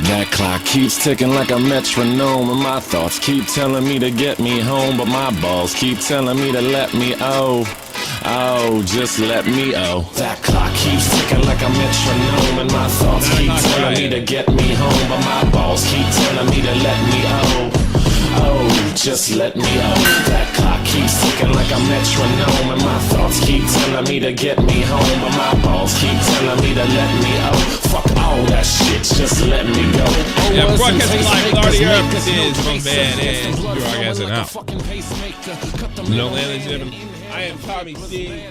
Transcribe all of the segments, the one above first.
That clock keeps ticking like a metronome, and my thoughts keep telling me to get me home, but my balls keep telling me to let me just let me That clock keeps ticking like a metronome, and my thoughts keep telling me to get me home, but my balls keep telling me to let me just let me That clock keeps ticking like a metronome, and my thoughts keep telling me to get me home, but my balls keep telling me to let me Fuck all that shit, just let me go. Yeah, broadcasting live with Artie Earp. This is from Bad Ass. You're broadcasting out. No, ladies and gentlemen, I am Tommy C.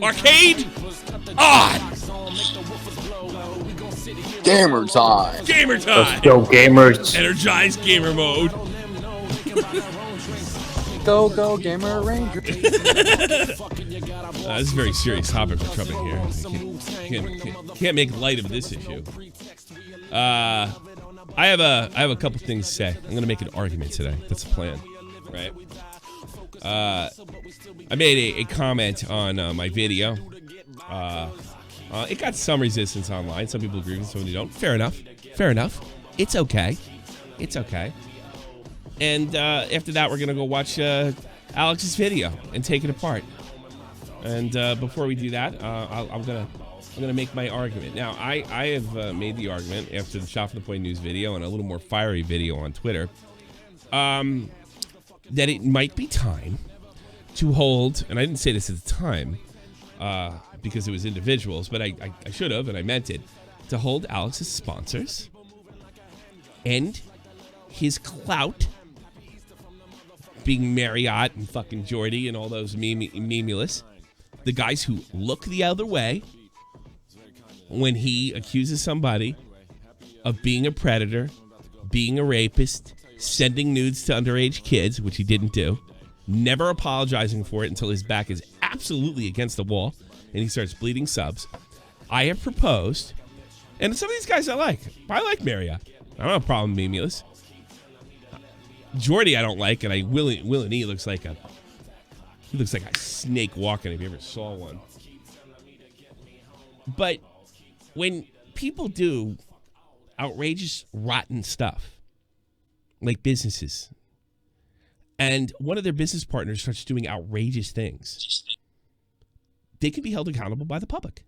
Arcade on. Gamer time. Gamer time. Let's go, gamers. Energized gamer mode. Go, go, Gamer Ranger. This is a very serious topic we're covering here. Can't make light of this issue. I have a couple things to say. I'm going to make an argument today. That's the plan, right? I made a comment on my video. It got some resistance online. Some people agree with it, some don't. Fair enough. It's okay. And after that, we're going to go watch Alex's video and take it apart. And before we do that, I'm gonna make my argument. Now, I have made the argument after the Shot from the Point News video and a little more fiery video on Twitter that it might be time to hold, and I didn't say this at the time because it was individuals, but I should have, and I meant it, to hold Alex's sponsors and his clout, being Marriott and fucking Jordy and all those memulous, the guys who look the other way when he accuses somebody of being a predator, being a rapist, sending nudes to underage kids, which he didn't do, never apologizing for it until his back is absolutely against the wall and he starts bleeding subs. I have proposed, and some of these guys I like Marriott. I don't have a problem with memulous. Jordy I don't like, and Will and E looks like a snake walking if you ever saw one. But when people do outrageous, rotten stuff, like businesses, and one of their business partners starts doing outrageous things, they can be held accountable by the public.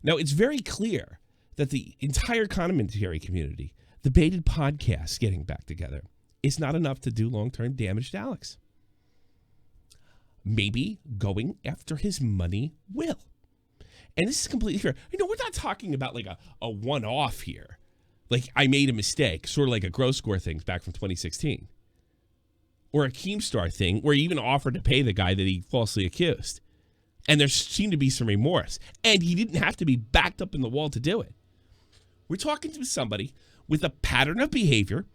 Now, it's very clear that the entire commentary community, the baited podcasts getting back together, is not enough to do long-term damage to Alex. Maybe going after his money will. And this is completely fair. We're not talking about like a one-off here. Like, I made a mistake, sort of like a Gross Score thing back from 2016. Or a Keemstar thing, where he even offered to pay the guy that he falsely accused. And there seemed to be some remorse. And he didn't have to be backed up in the wall to do it. We're talking to somebody with a pattern of behavior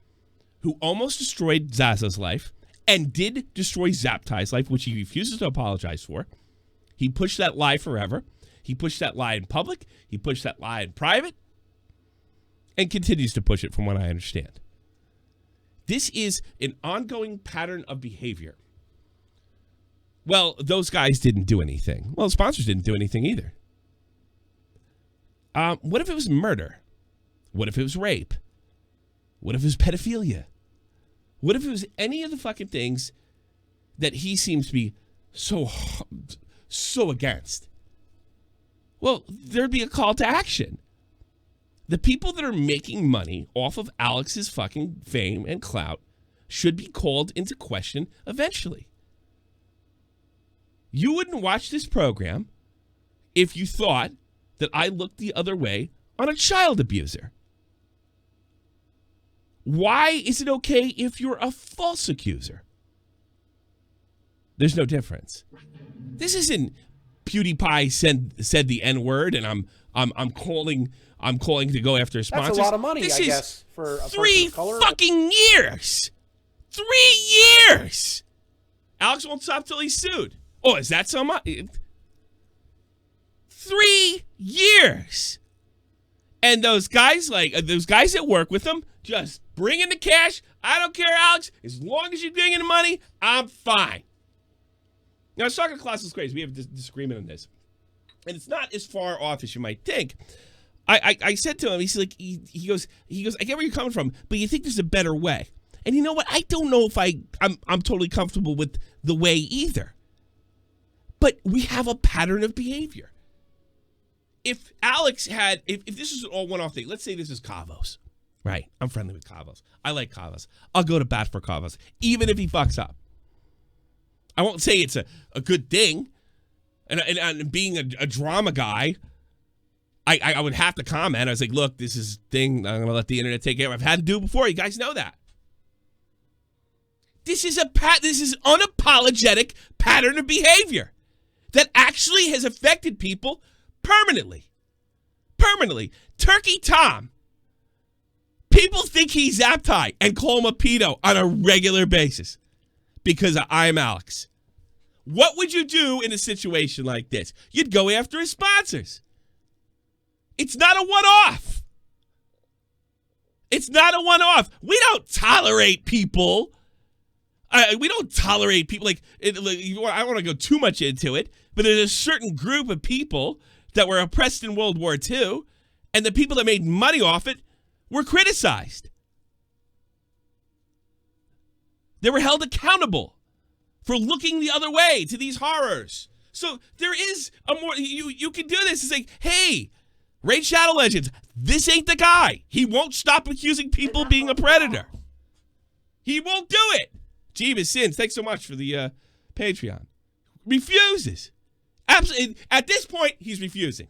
who almost destroyed Zaza's life and did destroy Zaptai's life, which he refuses to apologize for. He pushed that lie forever. He pushed that lie in public. He pushed that lie in private and continues to push it from what I understand. This is an ongoing pattern of behavior. Well, those guys didn't do anything. Well, the sponsors didn't do anything either. What if it was murder? What if it was rape? What if it was pedophilia? What if it was any of the fucking things that he seems to be so against? Well, there'd be a call to action. The people that are making money off of Alex's fucking fame and clout should be called into question eventually. You wouldn't watch this program if you thought that I looked the other way on a child abuser. Why is it okay if you're a false accuser? There's no difference. This isn't PewDiePie said the N-word and I'm calling to go after sponsors. That's a lot of money, this I guess, for a person 3 of color. fucking years. 3 years. Alex won't stop till he's sued. Oh, is that so much? 3 years. And those guys that work with him, just bring in the cash. I don't care, Alex. As long as you bring in the money, I'm fine. Now, I was talking to Classless Craze. We have a disagreement on this. And it's not as far off as you might think. I said to him, he's like, he goes, I get where you're coming from, but you think there's a better way. And you know what? I don't know if I'm totally comfortable with the way either. But we have a pattern of behavior. If Alex had, if this is an all one-off thing, let's say this is Cavos, right? I'm friendly with Cavos. I like Cavos. I'll go to bat for Cavos, even if he fucks up. I won't say it's a good thing. And being a drama guy, I would have to comment. I was like, look, this is thing. I'm going to let the internet take care of. I've had to do it before. You guys know that. This is unapologetic pattern of behavior that actually has affected people permanently. Turkey Tom. People think he's Zaptai and call him a pedo on a regular basis because of ImAlexx. What would you do in a situation like this? You'd go after his sponsors. It's not a one-off. It's not a one-off. We don't tolerate people. We don't tolerate people like I don't want to go too much into it, but there's a certain group of people that were oppressed in World War II, and the people that made money off it were criticized. They were held accountable for looking the other way to these horrors. So there is a more, you can do this. It's like, hey, Raid Shadow Legends, this ain't the guy. He won't stop accusing people of being a predator. He won't do it. Jeebus Sins, thanks so much for the Patreon. Refuses. Absolutely. At this point, he's refusing.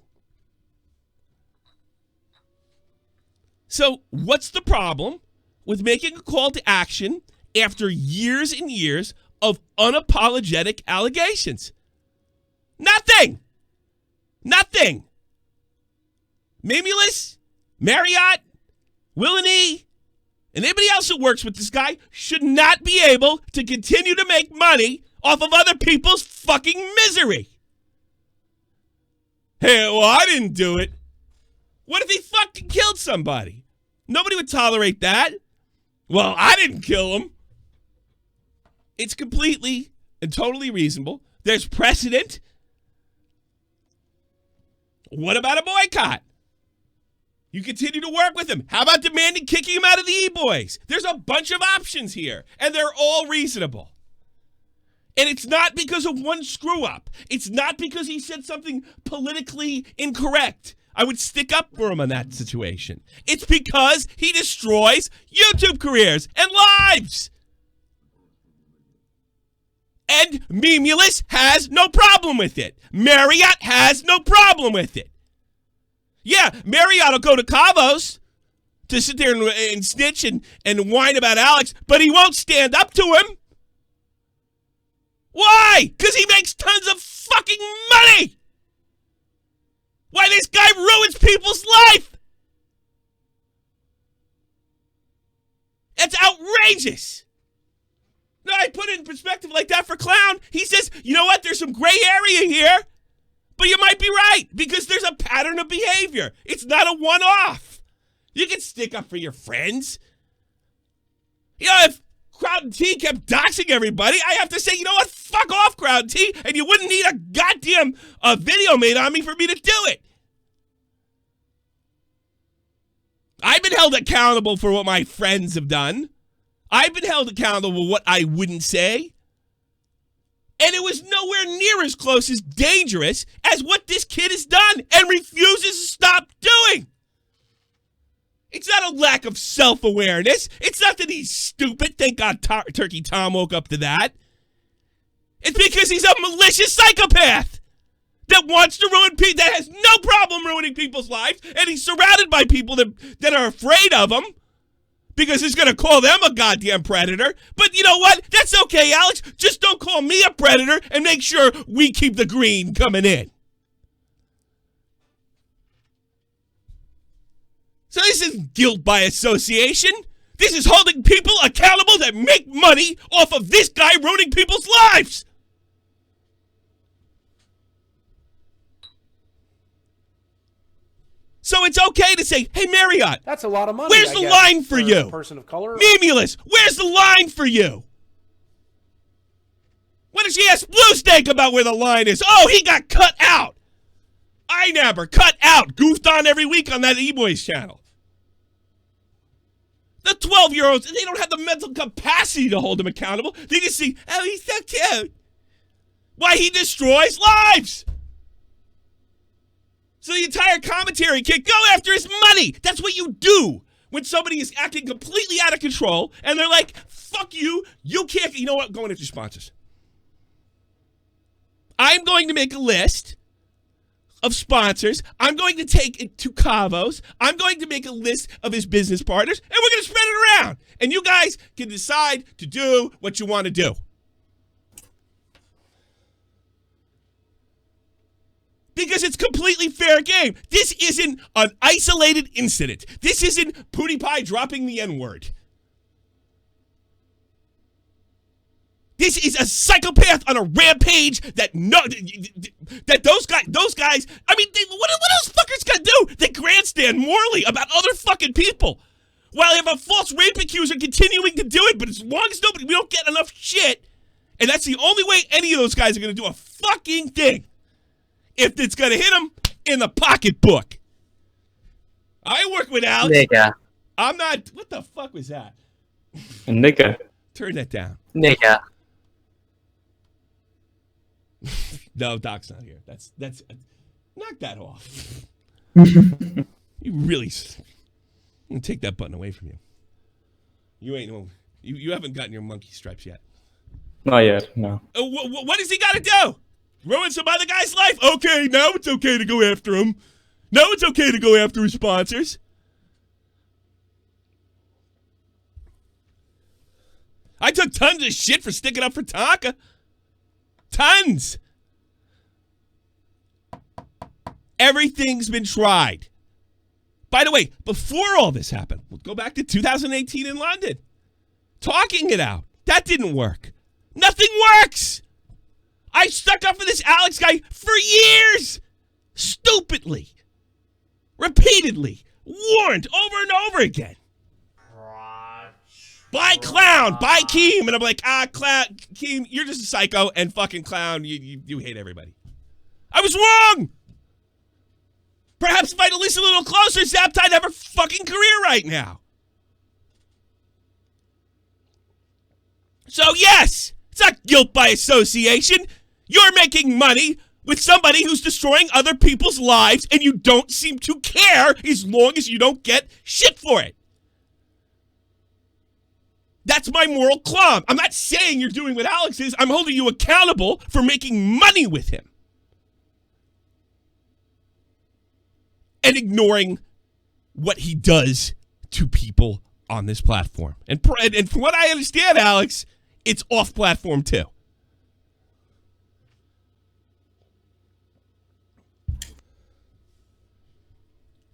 So what's the problem with making a call to action after years and years of unapologetic allegations? Nothing. Mimulus, Marriott, Willany, and anybody else who works with this guy should not be able to continue to make money off of other people's fucking misery. Hey, well, I didn't do it. What if he fucking killed somebody? Nobody would tolerate that. Well, I didn't kill him. It's completely and totally reasonable. There's precedent. What about a boycott? You continue to work with him. How about demanding kicking him out of the E-Boys? There's a bunch of options here, and they're all reasonable. And it's not because of one screw-up. It's not because he said something politically incorrect. I would stick up for him in that situation. It's because he destroys YouTube careers and lives. And Mimulus has no problem with it. Marriott has no problem with it. Yeah, Marriott will go to Cavos to sit there and snitch and whine about Alex, but he won't stand up to him. Why? Because he makes tons of fucking money. Why, this guy ruins people's life. That's outrageous. No, I put it in perspective like that for Clown. He says, you know what? There's some gray area here, but you might be right because there's a pattern of behavior. It's not a one-off. You can stick up for your friends. You know, if Crowd T kept doxing everybody, I have to say, you know what? Fuck off, Crowd T, and you wouldn't need a goddamn video made on me for me to do it. I've been held accountable for what my friends have done. I've been held accountable for what I wouldn't say. And it was nowhere near as close as dangerous as what this kid has done and refuses to stop doing. It's not a lack of self-awareness. It's not that he's stupid. Thank God Turkey Tom woke up to that. It's because he's a malicious psychopath that wants to ruin people, that has no problem ruining people's lives, and he's surrounded by people that are afraid of him because he's going to call them a goddamn predator. But you know what? That's okay, Alex. Just don't call me a predator and make sure we keep the green coming in. So this isn't guilt by association. This is holding people accountable that make money off of this guy ruining people's lives. So it's okay to say, hey, Marriott. That's a lot of money. Where's the line for you? A person of color. Mimulus, where's the line for you? What if she asked Blue Steak about where the line is? Oh, he got cut out. I never cut out, goofed on every week on that E-Boys channel. The 12-year-olds, they don't have the mental capacity to hold him accountable. They just see, oh, he's so cute. Why, he destroys lives. So the entire commentary can go after his money. That's what you do when somebody is acting completely out of control and they're like, fuck you, you can't, you know what, going after sponsors. I'm going to make a list of sponsors. I'm going to take it to Cavo's. I'm going to make a list of his business partners, and we're going to spread it around. And you guys can decide to do what you want to do. Because it's completely fair game. This isn't an isolated incident. This isn't PewDiePie dropping the N-word. This is a psychopath on a rampage that those guys. I mean, what do those fuckers got to do? They grandstand morally about other fucking people, while they have a false rape accuser continuing to do it. But as long as we don't get enough shit, and that's the only way any of those guys are going to do a fucking thing, if it's going to hit them in the pocketbook. I work with Alex. Nigga. I'm not. What the fuck was that? Nigga. Turn that down. Nigga. No, Doc's not here. That's knock that off. You really, I'm gonna take that button away from you. You ain't no, you haven't gotten your monkey stripes yet. Not yet, no. What does he got to do? Ruin some other guy's life? Okay, now it's okay to go after him. Now it's okay to go after his sponsors. I took tons of shit for sticking up for Tonka. Tons. Everything's been tried. By the way, before all this happened, we'll go back to 2018 in London. Talking it out. That didn't work. Nothing works. I stuck up for this Alex guy for years. Stupidly. Repeatedly. Warned over and over again. By Clown, by Keem. And I'm like, Clown, Keem, you're just a psycho, and fucking Clown, you hate everybody. I was wrong. Perhaps if I'd listened a little closer, Zapped, I'd have a fucking career right now. So yes, it's not guilt by association. You're making money with somebody who's destroying other people's lives, and you don't seem to care as long as you don't get shit for it. That's my moral qualm. I'm not saying you're doing what Alex is. I'm holding you accountable for making money with him. And ignoring what he does to people on this platform. And from what I understand, Alex, it's off-platform too.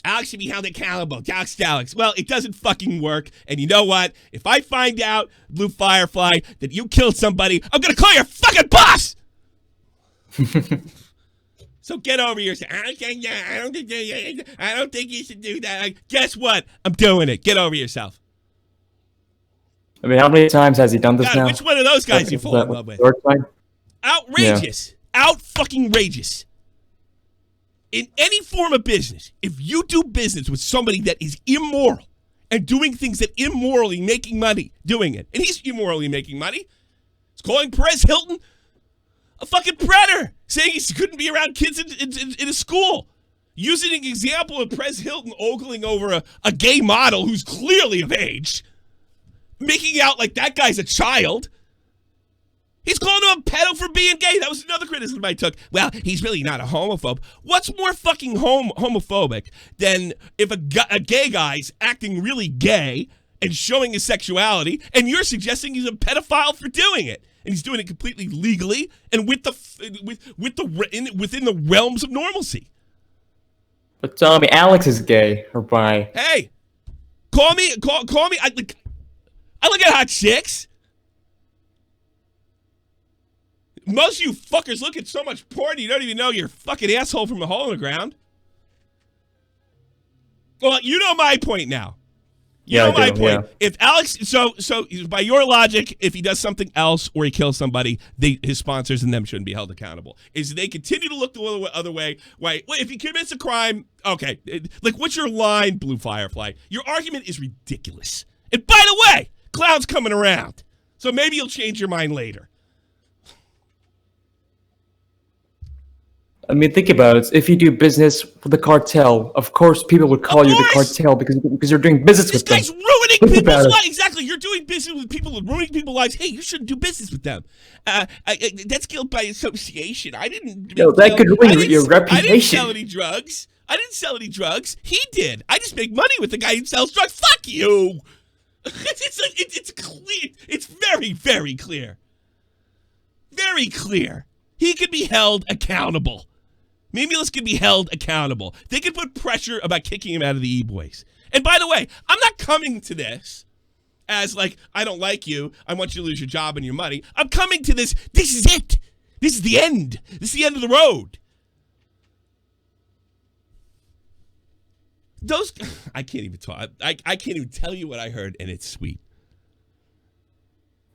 Alex should be held accountable. Alex. Well, it doesn't fucking work. And you know what? If I find out, Blue Firefly, that you killed somebody, I'm going to call your fucking boss! So get over yourself. I don't think you should do that. Guess what? I'm doing it. Get over yourself. I mean, how many times has he done this now? Which one of those guys you fall in love with? Outrageous. Yeah. Out-fucking-rageous. In any form of business, if you do business with somebody that is immoral and doing things that immorally making money doing it, and he's immorally making money, he's calling Perez Hilton a fucking predator, saying he couldn't be around kids in a school, using an example of Perez Hilton ogling over a gay model who's clearly of age, making out like that guy's a child. He's calling him a pedo for being gay. That was another criticism I took. Well, he's really not a homophobe. What's more fucking homophobic than if a gay guy's acting really gay and showing his sexuality, and you're suggesting he's a pedophile for doing it, and he's doing it completely legally and within the realms of normalcy. But tell me, Alex is gay or bi? Hey, call me. I look at hot chicks. Most of you fuckers look at so much porn you don't even know you're a fucking asshole from a hole in the ground. Well, you know my point now. You know my point. Yeah. If Alex, so by your logic, if he does something else or he kills somebody, his sponsors and them shouldn't be held accountable. Is they continue to look the other way? Wait, if he commits a crime, okay. Like, what's your line, Blue Firefly? Your argument is ridiculous. And by the way, clown's coming around, so maybe you'll change your mind later. I mean, think about it. If you do business with the cartel, of course people would call you the cartel because you're doing business with them. This guy's ruining people's lives. Exactly. You're doing business with people and ruining people's lives. Hey, you shouldn't do business with them. That's guilt by association. I didn't. No, that could ruin your reputation. I didn't sell any drugs. He did. I just make money with the guy who sells drugs. Fuck you. It's clear. It's very, very clear. Very clear. He could be held accountable. Mimulus can be held accountable. They could put pressure about kicking him out of the E-Boys. And by the way, I'm not coming to this as like, I don't like you. I want you to lose your job and your money. I'm coming to this. This is it. This is the end. This is the end of the road. I can't even talk. I can't even tell you what I heard, and it's sweet.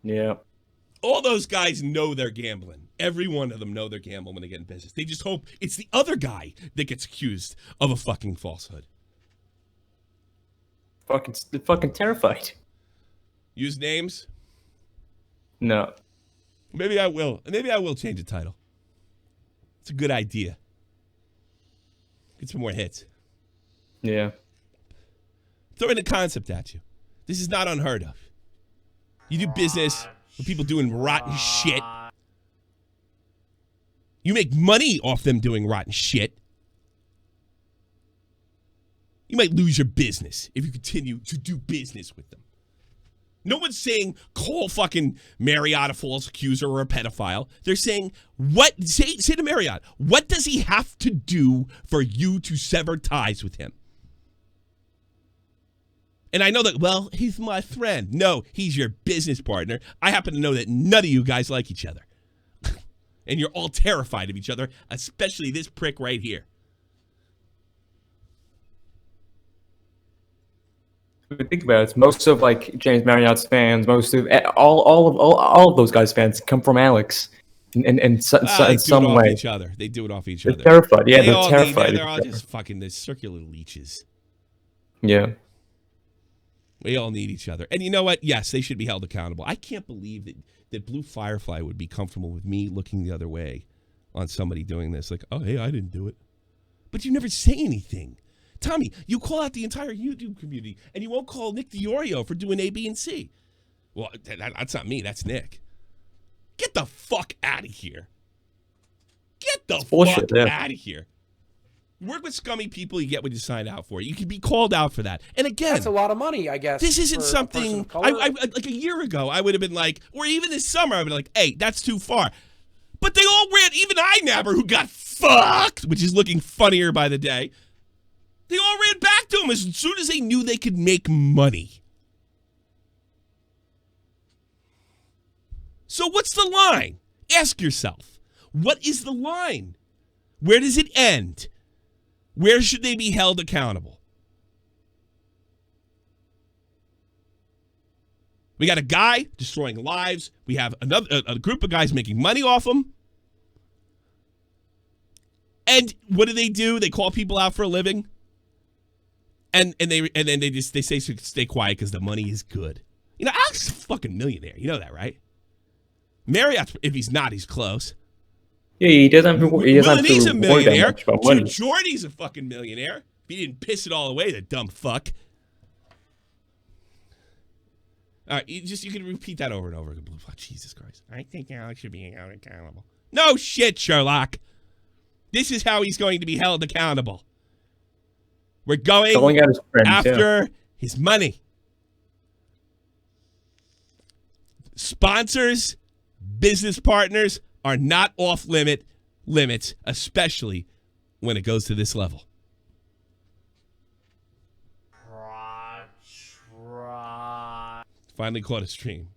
Yeah. All those guys know they're gambling. Every one of them know they're gambling when they get in business. They just hope it's the other guy that gets accused of a fucking falsehood. Fucking terrified. Use names? No. Maybe I will. Maybe I will change the title. It's a good idea. Get some more hits. Yeah. Throwing a concept at you. This is not unheard of. You do business with people doing rotten shit. You make money off them doing rotten shit. You might lose your business if you continue to do business with them. No one's saying call fucking Marriott a false accuser or a pedophile. They're saying, say to Marriott, what does he have to do for you to sever ties with him? And I know that, well, he's my friend. No, he's your business partner. I happen to know that none of you guys like each other. And you're all terrified of each other, especially this prick right here. Think about it. Most of like James Marriott's fans, most of all of those guys' fans come from Alex, in some way. Each other. They do it off each other. They're terrified. Yeah, they're terrified. They're all just fucking the circular leeches. Yeah. We all need each other. And you know what? Yes, they should be held accountable. I can't believe that Blue Firefly would be comfortable with me looking the other way on somebody doing this. Like, oh, hey, I didn't do it. But you never say anything. Tommy, you call out the entire YouTube community, and you won't call Nick DiOrio for doing A, B, and C. Well, that's not me. That's Nick. Get the fuck out of here. Get the fuck out of here. Work with scummy people, you get what you signed out for. You can be called out for that. And again, that's a lot of money, I guess. This isn't something I like a year ago I would have been like, or even this summer I would have been like, hey, that's too far. But they all ran, even iNabber, who got fucked, which is looking funnier by the day. They all ran back to him as soon as they knew they could make money. So what's the line? Ask yourself, what is the line? Where does it end? Where should they be held accountable? We got a guy destroying lives. We have a group of guys making money off him. And what do? They call people out for a living. And then they say stay quiet because the money is good. You know, Alex is a fucking millionaire. You know that, right? Marriott, if he's not, he's close. Yeah, he doesn't have to worry that much about money. Jordy's a fucking millionaire. If he didn't piss it all away, the dumb fuck. All right, you can repeat that over and over. Oh, Jesus Christ. I think Alex should be held accountable. No shit, Sherlock. This is how he's going to be held accountable. We're going at his friends, after his money. Sponsors, business partners are not off limits, especially when it goes to this level. Finally caught a stream.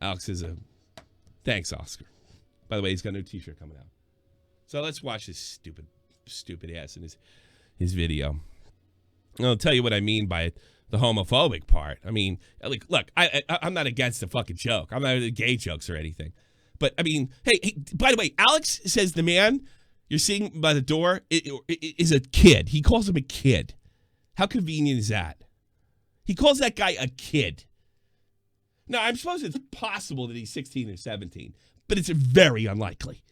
Alex is thanks, Oscar. By the way, he's got a new t-shirt coming out. So let's watch this stupid ass in his video. I'll tell you what I mean by it the homophobic part. I mean, like, look, I'm not against the fucking joke. I'm not against gay jokes or anything. But, I mean, hey, by the way, Alex says the man you're seeing by the door is a kid. He calls him a kid. How convenient is that? He calls that guy a kid. Now, I'm supposed it's possible that he's 16 or 17, but it's very unlikely.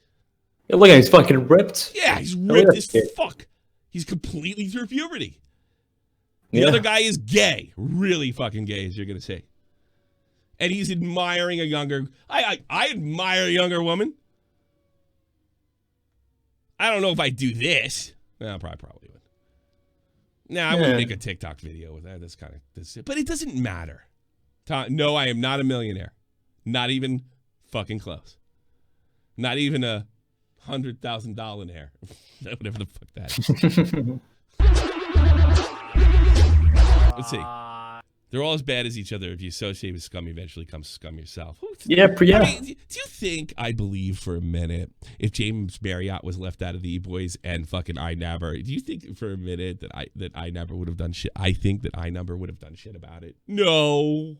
Yeah, look at him, he's fucking ripped. Yeah, he's ripped as fuck. He's completely through puberty. The other guy is gay. Really fucking gay, as you're going to see. And he's admiring a younger... I admire a younger woman. I don't know if I do this. No, I probably would. Nah, I wouldn't make a TikTok video with that. That's kind of... But it doesn't matter. No, I am not a millionaire. Not even fucking close. Not even a $100,000 nair. Whatever the fuck that is. Let's see. They're all as bad as each other. If you associate with scum, you eventually become scum yourself. Yeah. I mean, do you think I believe for a minute if James Marriott was left out of the E-Boys and fucking iNumber, do you think for a minute that iNumber would have done shit? I think that iNumber would have done shit about it. No.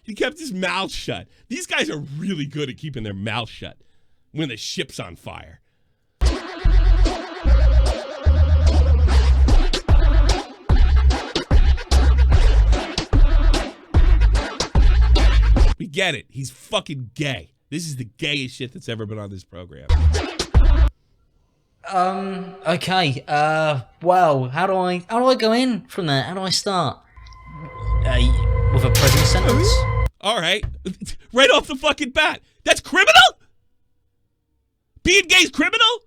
He kept his mouth shut. These guys are really good at keeping their mouth shut when the ship's on fire. We get it. He's fucking gay. This is the gayest shit that's ever been on this program. Okay. Well, how do I go in from there? How do I start? With a prison sentence? All right. Right off the fucking bat. That's criminal? Being gay's criminal?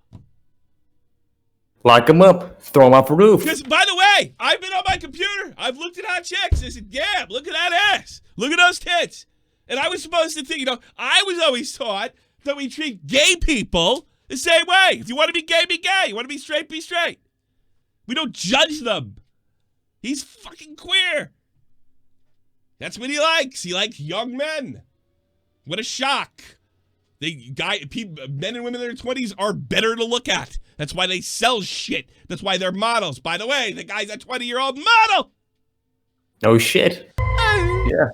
Lock him up. Throw him off a roof. Because, by the way, I've been on my computer. I've looked at hot chicks. I said, yeah, look at that ass. Look at those tits. And I was supposed to think, I was always taught that we treat gay people the same way. If you want to be gay, be gay. You want to be straight. We don't judge them. He's fucking queer. That's what he likes. He likes young men. What a shock. Men and women in their 20s are better to look at. That's why they sell shit. That's why they're models. By the way, the guy's a 20-year-old model. No shit. Yeah.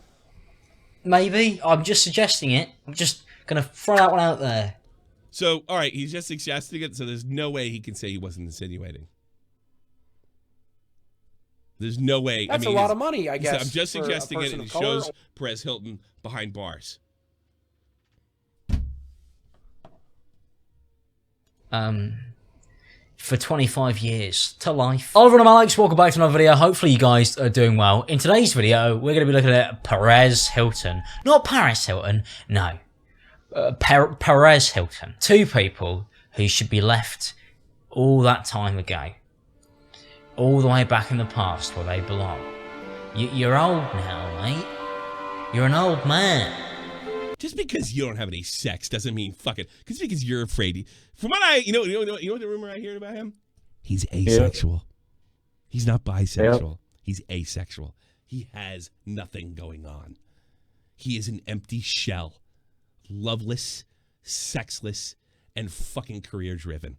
Maybe. I'm just suggesting it. I'm just going to throw that one out there. So, all right, he's just suggesting it, so there's no way he can say he wasn't insinuating. There's no way. That's a lot of money, I guess. I'm just suggesting it, and it shows Perez Hilton behind bars. For 25 years to life. Hello everyone, I'm Alex. Welcome back to another video. Hopefully you guys are doing well. In today's video, we're going to be looking at Perez Hilton. Not Paris Hilton, no. Perez Hilton. Two people who should be left all that time ago. All the way back in the past where they belong. You're old now, mate. You're an old man. Just because you don't have any sex doesn't mean fucking. Just because you're afraid. From what you know what the rumor I heard about him? He's asexual. Yeah. He's not bisexual. Yeah. He's asexual. He has nothing going on. He is an empty shell, loveless, sexless, and fucking career-driven.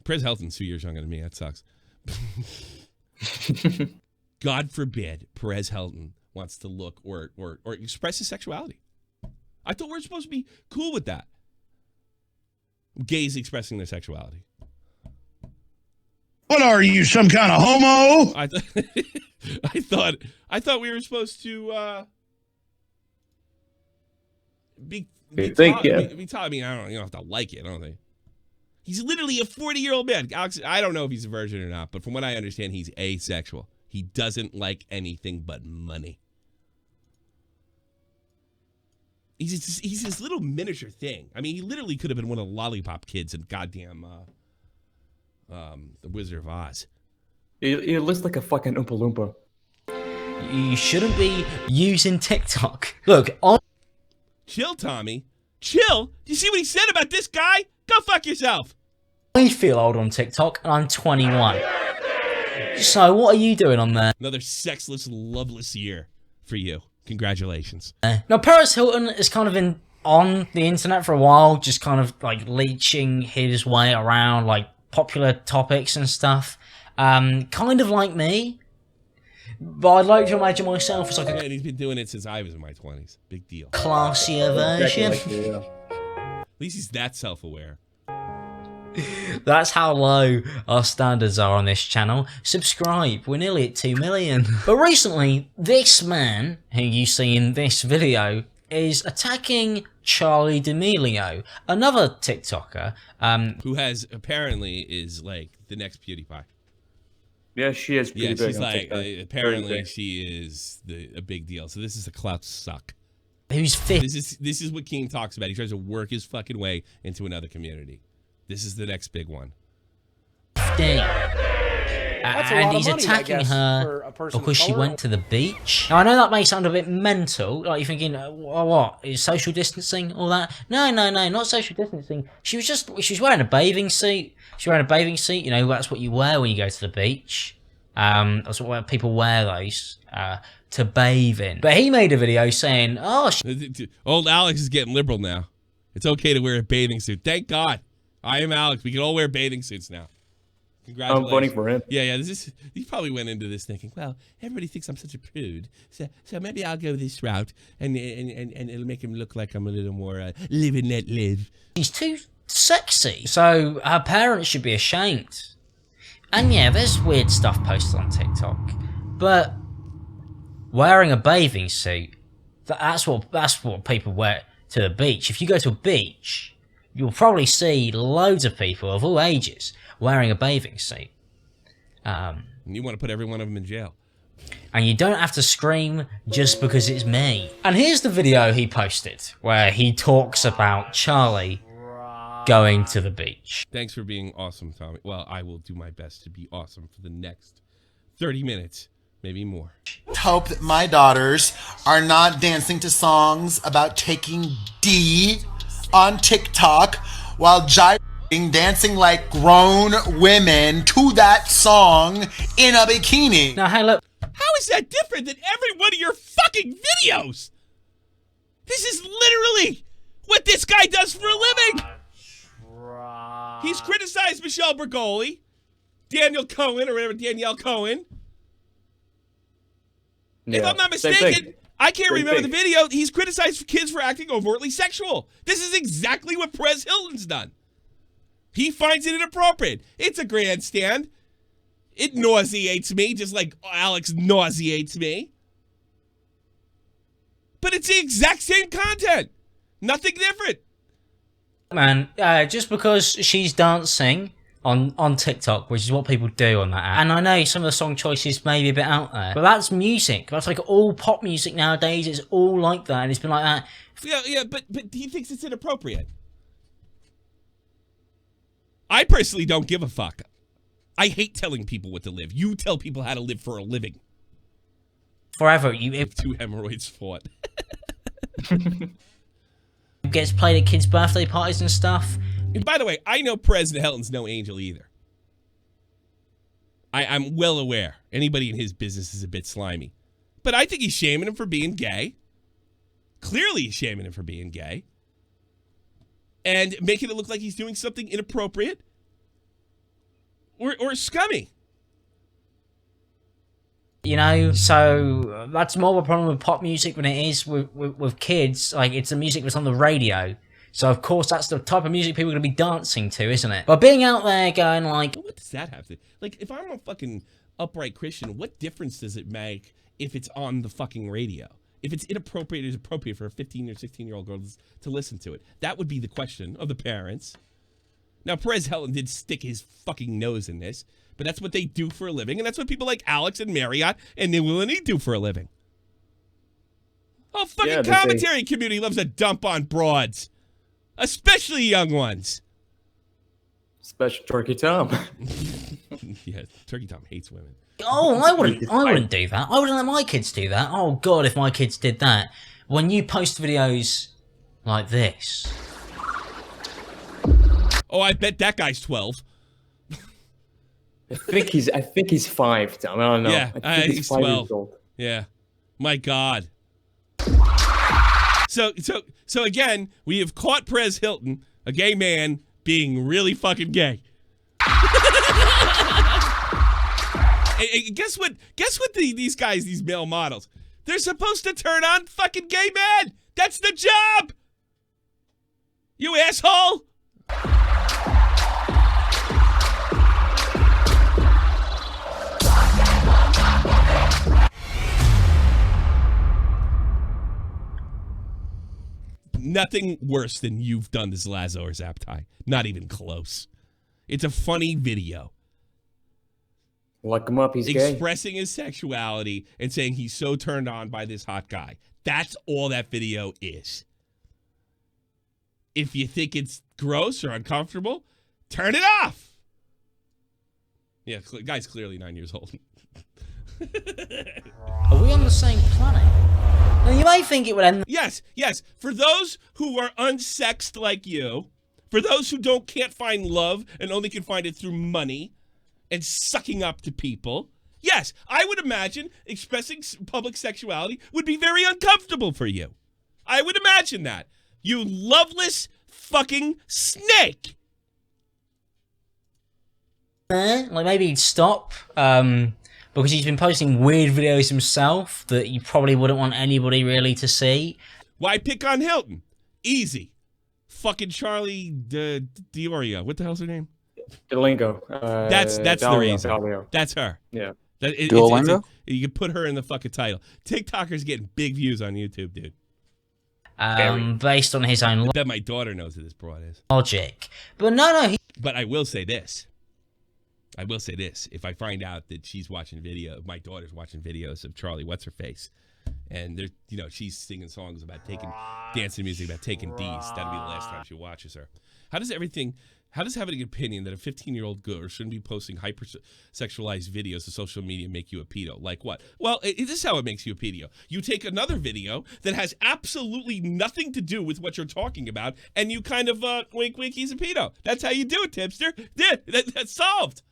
Perez Hilton's 2 years younger than me. That sucks. God forbid Perez Hilton wants to look or express his sexuality. I thought we were supposed to be cool with that. Gays expressing their sexuality. What are you, some kind of homo? I thought we were supposed to be taught. I mean, I don't. You don't have to like it, I don't think. He's literally a 40-year-old man. Alex, I don't know if he's a virgin or not, but from what I understand, he's asexual. He doesn't like anything but money. He's this little miniature thing. I mean, he literally could have been one of the lollipop kids in goddamn The Wizard of Oz. He looks like a fucking Oompa Loompa. You shouldn't be using TikTok. Look, on... Chill, Tommy. Chill? Do you see what he said about this guy? Go fuck yourself. I feel old on TikTok, and I'm 21. So, what are you doing on there? Another sexless, loveless year for you. Congratulations. Now, Perez Hilton has kind of been on the internet for a while, just kind of like leeching his way around, like popular topics and stuff. Kind of like me. But I'd like to imagine myself as like a And he's been doing it since I was in my 20s. Big deal. classier version. At least he's that self-aware. That's how low our standards are on this channel. Subscribe, we're nearly at 2 million. But recently, this man, who you see in this video, is attacking Charlie D'Amelio, another TikToker. Who has, apparently, is like the next PewDiePie. Yeah, she is pretty Yeah, big she's on like, TikTok. apparently Very big. she is a big deal. So this is a clout suck. Who's This is what King talks about. He tries to work his fucking way into another community. This is the next big one. 15. That's a lot And of he's money, I attacking guess, for her a person of because she color. went to the beach. Now, I know that may sound a bit mental, like you're thinking, what, is social distancing, all that? No, not social distancing. She was wearing a bathing suit. She was wearing a bathing suit, you know, that's what you wear when you go to the beach. That's what people wear those, to bathe in. But he made a video saying, oh, Old Alex is getting liberal now. It's okay to wear a bathing suit. Thank God. I am Alex. We can all wear bathing suits now. Congratulations. I'm voting for him. Yeah. He probably went into this thinking, well, everybody thinks I'm such a prude, so maybe I'll go this route, and it'll make him look like I'm a little more live and let live. she's too sexy. So her parents should be ashamed. And yeah, there's weird stuff posted on TikTok, but wearing a bathing suit, that's what people wear to the beach. If you go to a beach, you'll probably see loads of people of all ages wearing a bathing suit. And you want to put every one of them in jail. And you don't have to scream just because it's me. And here's the video he posted where he talks about Charlie going to the beach. Thanks for being awesome, Tommy. Well, I will do my best to be awesome for the next 30 minutes, maybe more. Hope that my daughters are not dancing to songs about taking D on TikTok while gyrating, dancing like grown women to that song in a bikini. Now, hey, look. How is that different than every one of your fucking videos? This is literally what this guy does for a living. He's criticized Michelle Bergoli, Danielle Cohen, If I'm not same mistaken, thing. I can't Same remember thing. the video. He's criticized kids for acting overtly sexual. This is exactly what Perez Hilton's done. He finds it inappropriate. It's a grandstand. It nauseates me, just like Alex nauseates me. But it's the exact same content. Nothing different. Man, just because she's dancing on TikTok, which is what people do on that app. And I know some of the song choices may be a bit out there, but that's music. That's like all pop music nowadays. It's all like that, and it's been like that. Yeah, but he thinks it's inappropriate. I personally don't give a fuck. I hate telling people what to live. You tell people how to live for a living. Forever, Two hemorrhoids fought. it gets played at kids' birthday parties and stuff. And by the way, I know President Hilton's no angel either. I'm well aware. Anybody in his business is a bit slimy. But I think he's shaming him for being gay. Clearly he's shaming him for being gay. And making it look like he's doing something inappropriate. Or scummy. You know, so that's more of a problem with pop music than it is with kids. Like, it's the music that's on the radio. So, of course, that's the type of music people are going to be dancing to, isn't it? But being out there going like... What does that have to... Like, if I'm a fucking upright Christian, what difference does it make if it's on the fucking radio? If it's inappropriate, it's appropriate for a 15 or 16-year-old girl to listen to it. That would be the question of the parents. Now, Perez Hilton did stick his fucking nose in this, but that's what they do for a living, and that's what people like Alex and Marriott and New Willen do for a living. Oh, fucking commentary community loves a dump on broads. Especially young ones. Especially Turkey Tom. Yeah, Turkey Tom hates women. Oh, I wouldn't do that. I wouldn't let my kids do that. Oh, God, if my kids did that. When you post videos like this... Oh, I bet that guy's 12. I think he's 5, Tom. I don't know. Yeah, I think he's 5 12. years old. Yeah. My God. So again, we have caught Perez Hilton, a gay man, being really fucking gay. guess what? Guess what? These guys, these male models, they're supposed to turn on fucking gay men. That's the job. You asshole. Nothing worse than you've done this Lazo or Zaptai. Not even close. It's a funny video. Look him up, he's gay. Expressing his sexuality and saying he's so turned on by this hot guy. That's all that video is. If you think it's gross or uncomfortable, turn it off. Yeah, guy's clearly 9 years old. Are we on the same planet? Now, you may think it would end. Yes. For those who are unsexed like you, for those who can't find love and only can find it through money and sucking up to people, yes, I would imagine expressing public sexuality would be very uncomfortable for you. I would imagine that. You loveless fucking snake. Like maybe he'd stop. Because he's been posting weird videos himself that you probably wouldn't want anybody really to see. Why pick on Hilton? Easy. Fucking Charlie Diorio. What the hell's her name? Duolingo. That's the reason. Dalio. That's her. Yeah. Duolingo? You can put her in the fucking title. TikToker's getting big views on YouTube, dude. Based on his own I bet my daughter knows who this broad is. logic. But no. But I will say this. If I find out that my daughter's watching videos of Charlie What's-Her-Face, and there's, she's singing songs about dancing music about taking D's, that'll be the last time she watches her. How does having an opinion that a 15-year-old girl shouldn't be posting hypersexualized videos to social media make you a pedo? Like what? Well, this is how it makes you a pedo. You take another video that has absolutely nothing to do with what you're talking about, and you kind of wink, he's a pedo. That's how you do it, tipster. That's solved.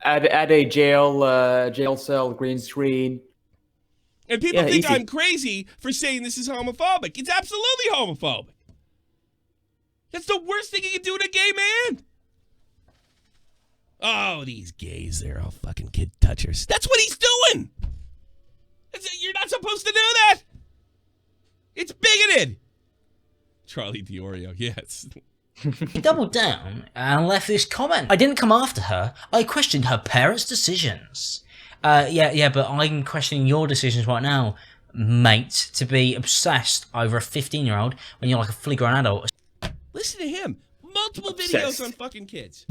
Add a jail cell, green screen. And people think easy. I'm crazy for saying this is homophobic. It's absolutely homophobic. That's the worst thing you can do to a gay man. Oh, these gays, they're all fucking kid touchers. That's what he's doing. You're not supposed to do that. It's bigoted. Charlie Diorio, yes. He doubled down and left this comment. I didn't come after her. I questioned her parents' decisions. Yeah, but I'm questioning your decisions right now, mate, to be obsessed over a 15-year-old when you're like a fully grown adult. Listen to him. Multiple videos on fucking kids.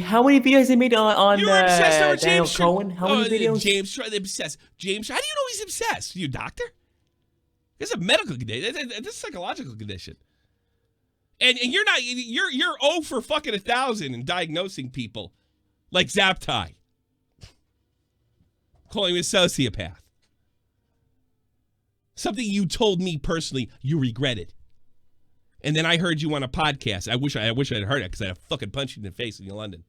How many videos they made on You're obsessed over Daniel James Cohen? How many videos? James, obsessed. James, how do you know he's obsessed? You doctor? It's a medical condition. It's a psychological condition. And you're 0 for fucking 1,000 in diagnosing people like Zaptai. Calling him a sociopath. Something you told me personally you regretted. And then I heard you on a podcast. I wish I'd heard it because I'd fucking punch you in the face in London.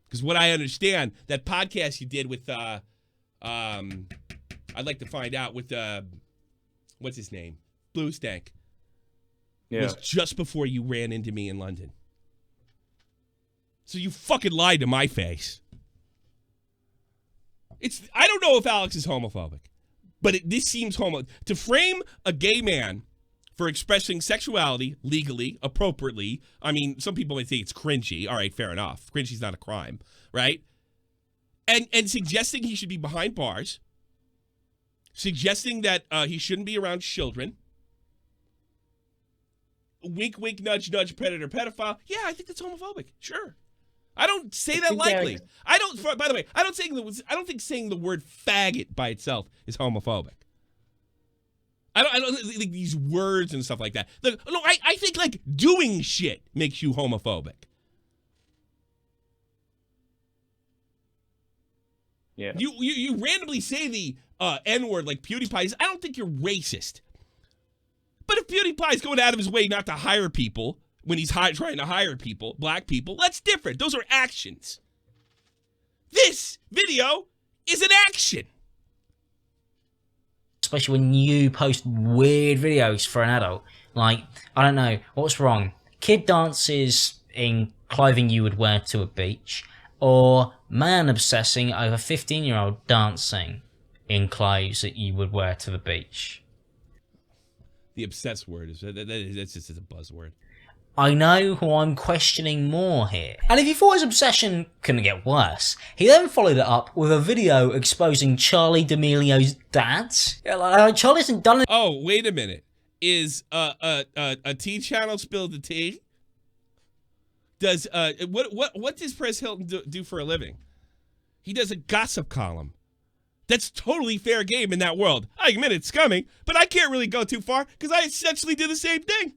Because what I understand, that podcast you did with, I'd like to find out with, what's his name? Blue Stank. Yeah. Was just before you ran into me in London. So you fucking lied to my face. I don't know if Alex is homophobic, but this seems to frame a gay man for expressing sexuality legally, appropriately. I mean, some people might say it's cringy. All right, fair enough. Cringy's not a crime, right? And suggesting he should be behind bars, suggesting that he shouldn't be around children. Wink, wink, nudge, nudge, predator, pedophile. Yeah, I think that's homophobic. Sure. I don't say that lightly. I don't. By the way, I don't think saying the word faggot by itself is homophobic. I don't think these words and stuff like that. Look, no, I think like doing shit makes you homophobic. Yeah. You randomly say the N-word like PewDiePie. I don't think you're racist. But if PewDiePie's going out of his way not to hire people when he's trying to hire people, black people, that's different. Those are actions. This video is an action. Especially when you post weird videos for an adult. Like, I don't know, what's wrong? Kid dances in clothing you would wear to a beach. or man obsessing over 15-year-old dancing in clothes that you would wear to the beach? The obsessed word that's just a buzzword. I know who I'm questioning more here. And if you thought his obsession couldn't get worse, he then followed it up with a video exposing Charlie D'Amelio's dad. Like, Charlie hasn't done it. Oh, wait a minute. Is a tea channel spilled the tea? Does what does Perez Hilton do for a living? He does a gossip column. That's totally fair game in that world. I admit it's scummy, but I can't really go too far because I essentially do the same thing.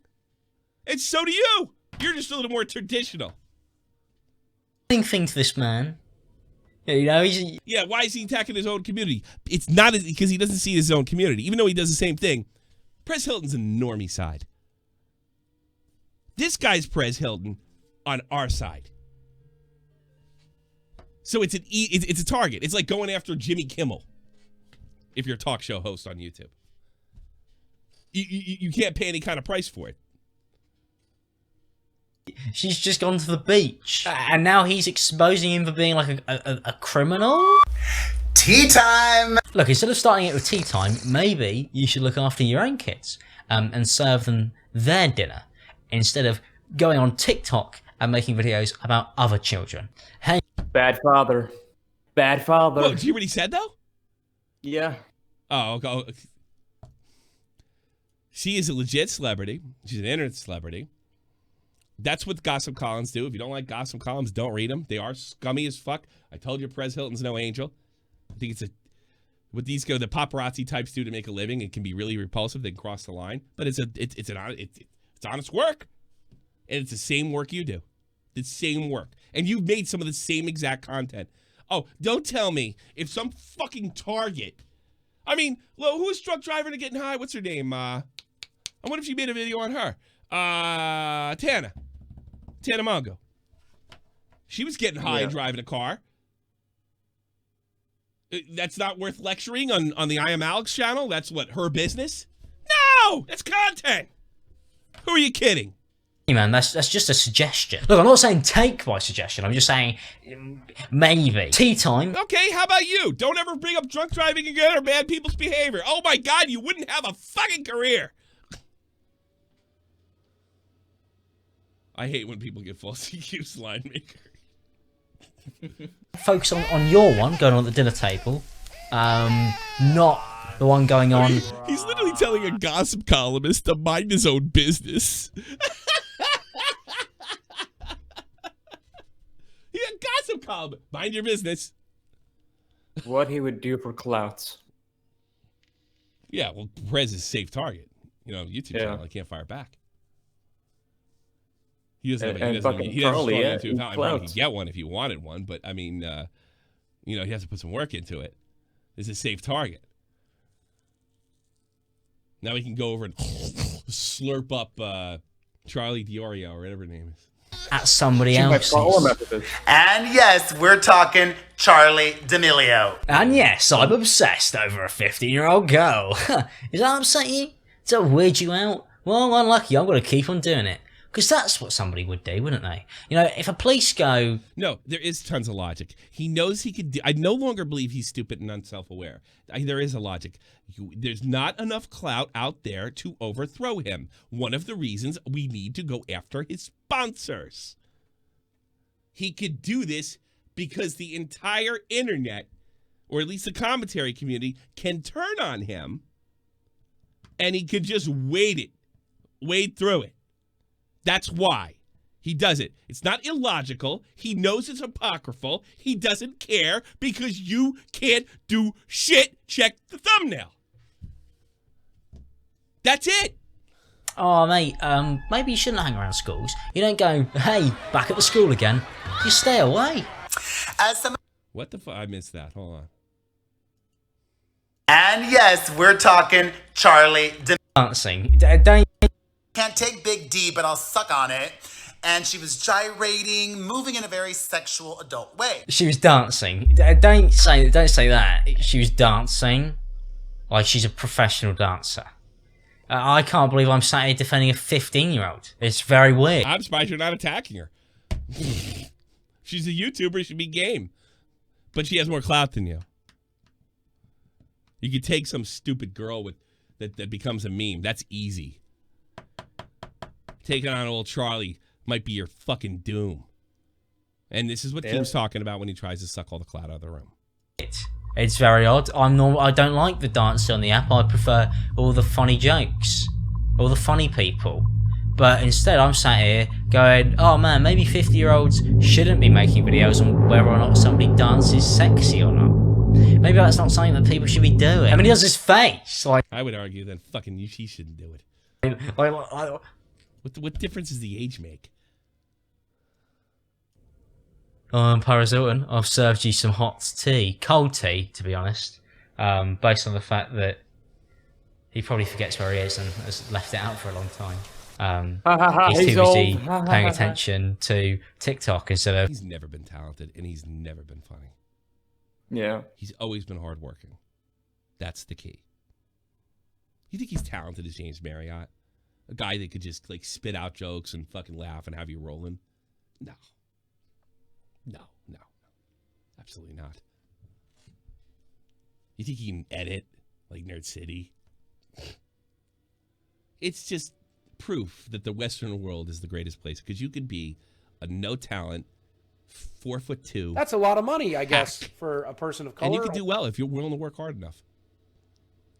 And so do you. You're just a little more traditional. Thing to this man. You know, yeah, why is he attacking his own community? It's not because he doesn't see his own community, even though he does the same thing. Perez Hilton's on the normie side. This guy's Perez Hilton on our side. So it's a target. It's like going after Jimmy Kimmel if you're a talk show host on YouTube. You can't pay any kind of price for it. She's just gone to the beach. And now he's exposing him for being like a criminal? Tea time! Look, instead of starting it with tea time, maybe you should look after your own kids and serve them their dinner instead of going on TikTok and making videos about other children. Hey, Bad father. Bad father. Whoa, did you hear what he said, though? Yeah. Oh, okay. She is a legit celebrity. She's an internet celebrity. That's what gossip columns do. If you don't like gossip columns, don't read them. They are scummy as fuck. I told you Perez Hilton's no angel. I think it's what these the paparazzi types do to make a living. It can be really repulsive. They can cross the line, but it's honest work, and it's the same work you do. The same work, and you've made some of the same exact content. Oh, don't tell me if some fucking Target. I mean, who's truck driver to getting high? What's her name? I wonder if she made a video on her. Tana Mongo. She was getting high and driving a car. That's not worth lecturing on the ImAlexx channel? That's what, her business? No! That's content! Who are you kidding? Hey man, that's just a suggestion. Look, I'm not saying take my suggestion. I'm just saying maybe. Tea time. Okay, how about you? Don't ever bring up drunk driving again or bad people's behavior. Oh my God, you wouldn't have a fucking career. I hate when people get falsely accused line maker. Focus on your one going on at the dinner table, not the one going on. He's literally telling a gossip columnist to mind his own business. He's a gossip column. Mind your business. What he would do for clout. Yeah, well, Perez is a safe target. You know, YouTube channel, I can't fire back. He doesn't have a strong YouTube account. I mean, he could get one if he wanted one, but I mean, you know, he has to put some work into it. It's a safe target. Now he can go over and slurp up Charlie D'Amelio or whatever her name is. At somebody else. And yes, we're talking Charlie D'Amelio. And yes, I'm obsessed over a 15-year-old girl. Does that upset you? Does that weird you out? Well, unlucky, I'm going to keep on doing it. Because that's what somebody would do, wouldn't they? You know, if a police go... No, there is tons of logic. He knows he could do... I no longer believe he's stupid and unself-aware. There is a logic. There's not enough clout out there to overthrow him. One of the reasons we need to go after his sponsors. He could do this because the entire internet, or at least the commentary community, can turn on him, and he could just wade through it. That's why he does it. It's not illogical. He knows it's apocryphal. He doesn't care because you can't do shit. Check the thumbnail. That's it. Oh, mate, maybe you shouldn't hang around schools. You don't go, hey, back at the school again. You stay away. What the fuck? I missed that. Hold on. And yes, we're talking Charlie Dancing. Don't... Can't take Big D, but I'll suck on it. And she was gyrating, moving in a very sexual adult way. She was dancing. Don't say that. She was dancing like she's a professional dancer. I can't believe I'm sat here defending a 15-year-old. It's very weird. I'm surprised you're not attacking her. She's a YouTuber. She'd be game. But she has more clout than you. You could take some stupid girl with that becomes a meme. That's easy. Taking on old Charlie might be your fucking doom. And this is what Kim's talking about when he tries to suck all the clout out of the room. It's very odd. I don't like the dance on the app. I prefer all the funny jokes, all the funny people. But instead, I'm sat here going, oh man, maybe 50-year-olds shouldn't be making videos on whether or not somebody dances sexy or not. Maybe that's not something that people should be doing. I mean, he does his face. Like, I would argue that fucking he shouldn't do it. What difference does the age make? Paris Hilton, I've served you some hot tea. Cold tea, to be honest. Based on the fact that he probably forgets where he is and has left it out for a long time. He's too busy paying attention to TikTok instead of... He's never been talented and he's never been funny. Yeah. He's always been hardworking. That's the key. You think he's talented as James Marriott? A guy that could just like spit out jokes and fucking laugh and have you rolling? No. No. Absolutely not. You think he can edit like Nerd City? It's just proof that the Western world is the greatest place because you could be a no talent, 4'2". That's a lot of money, I guess, for a person of color. And you can do well if you're willing to work hard enough.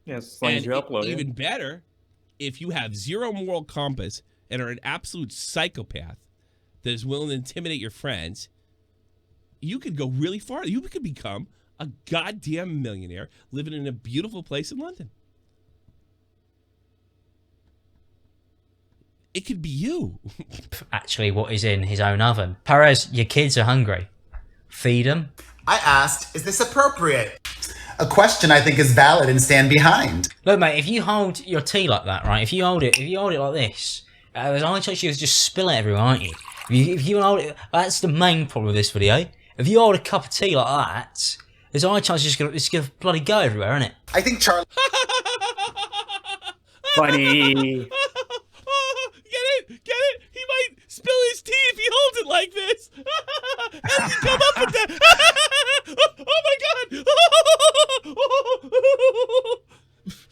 Yes, as long as you upload even better, if you have zero moral compass and are an absolute psychopath that is willing to intimidate your friends, you could go really far. You could become a goddamn millionaire living in a beautiful place in London. It could be you. Actually, what is in his own oven. Perez, your kids are hungry. Feed them. I asked, is this appropriate? A question I think is valid and stand behind. Look, mate, if you hold your tea like that, right? If you hold it like this, there's only chance you just spill it everywhere, aren't you? If you hold it, that's the main problem with this video. If you hold a cup of tea like that, there's only chance it's gonna bloody go everywhere, isn't it? I think Charlie... Funny. Get it? He might spill his tea if he holds it like this. How did he come up with that? Oh my God.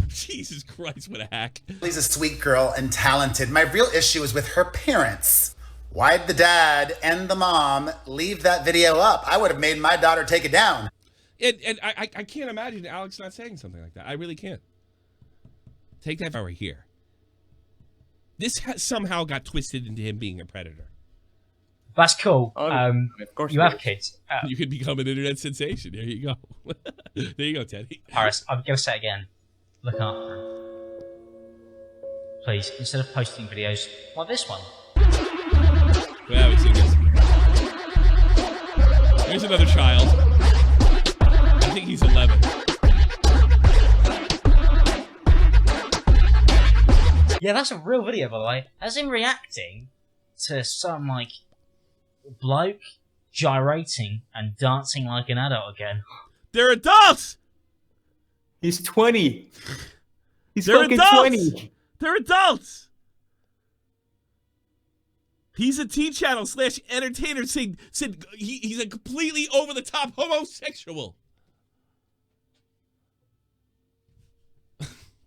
Jesus Christ, what a hack. Charlie's a sweet girl and talented. My real issue is with her parents. Why'd the dad and the mom leave that video up? I would have made my daughter take it down. And I can't imagine Alex not saying something like that. I really can't. Take that over here. This somehow got twisted into him being a predator. That's cool. Of course you have kids. You could become an internet sensation. There you go. There you go, Teddy. Paris, I'm going to say it again. Look after him. Please, instead of posting videos like this one. Well, we've seen this. Here's another child. I think he's 11. Yeah, that's a real video, by the way. That's him reacting to some, like, bloke gyrating and dancing like an adult again. They're adults! He's 20. He's They're fucking adults! 20. They're adults! He's a Teen Channel / entertainer said he's a completely over-the-top homosexual.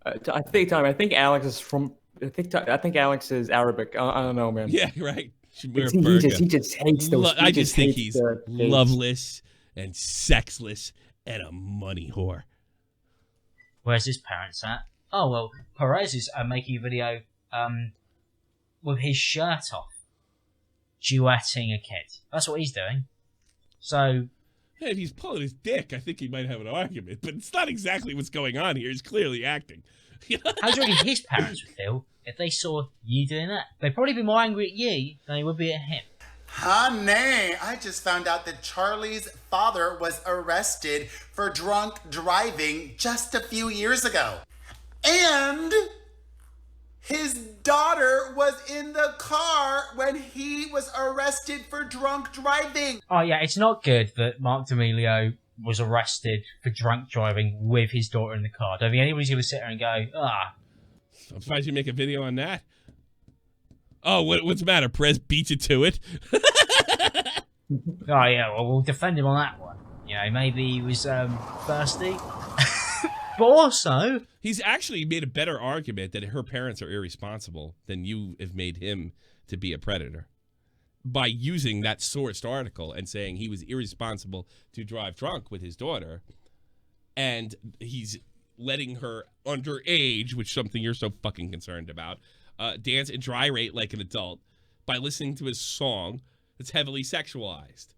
I think Alex is from... I think Alex is Arabic. I don't know, man. Yeah, right. Should wear a He burqa. just hates those. I just think hates he's the gays. loveless and sexless and a money whore. Where's his parents at? Oh, well, Perez is making a video with his shirt off, duetting a kid. That's what he's doing. So... Hey, if he's pulling his dick, I think he might have an argument, but it's not exactly what's going on here. He's clearly acting. How do you reckon his parents would feel if they saw you doing that? They'd probably be more angry at you than they would be at him. Honey, I just found out that Charlie's father was arrested for drunk driving just a few years ago. And his daughter was in the car when he was arrested for drunk driving. Oh yeah, it's not good that Mark D'Amelio was arrested for drunk driving with his daughter in the car. Don't think anybody's going to sit there and go, ah. I'm surprised you make a video on that. Oh, what's the matter? Perez beat you to it. Oh yeah, well we'll defend him on that one. You know, maybe he was thirsty. But also, he's actually made a better argument that her parents are irresponsible than you have made him to be a predator. By using that sourced article and saying he was irresponsible to drive drunk with his daughter, and he's letting her underage, which is something you're so fucking concerned about, dance and gyrate like an adult by listening to his song that's heavily sexualized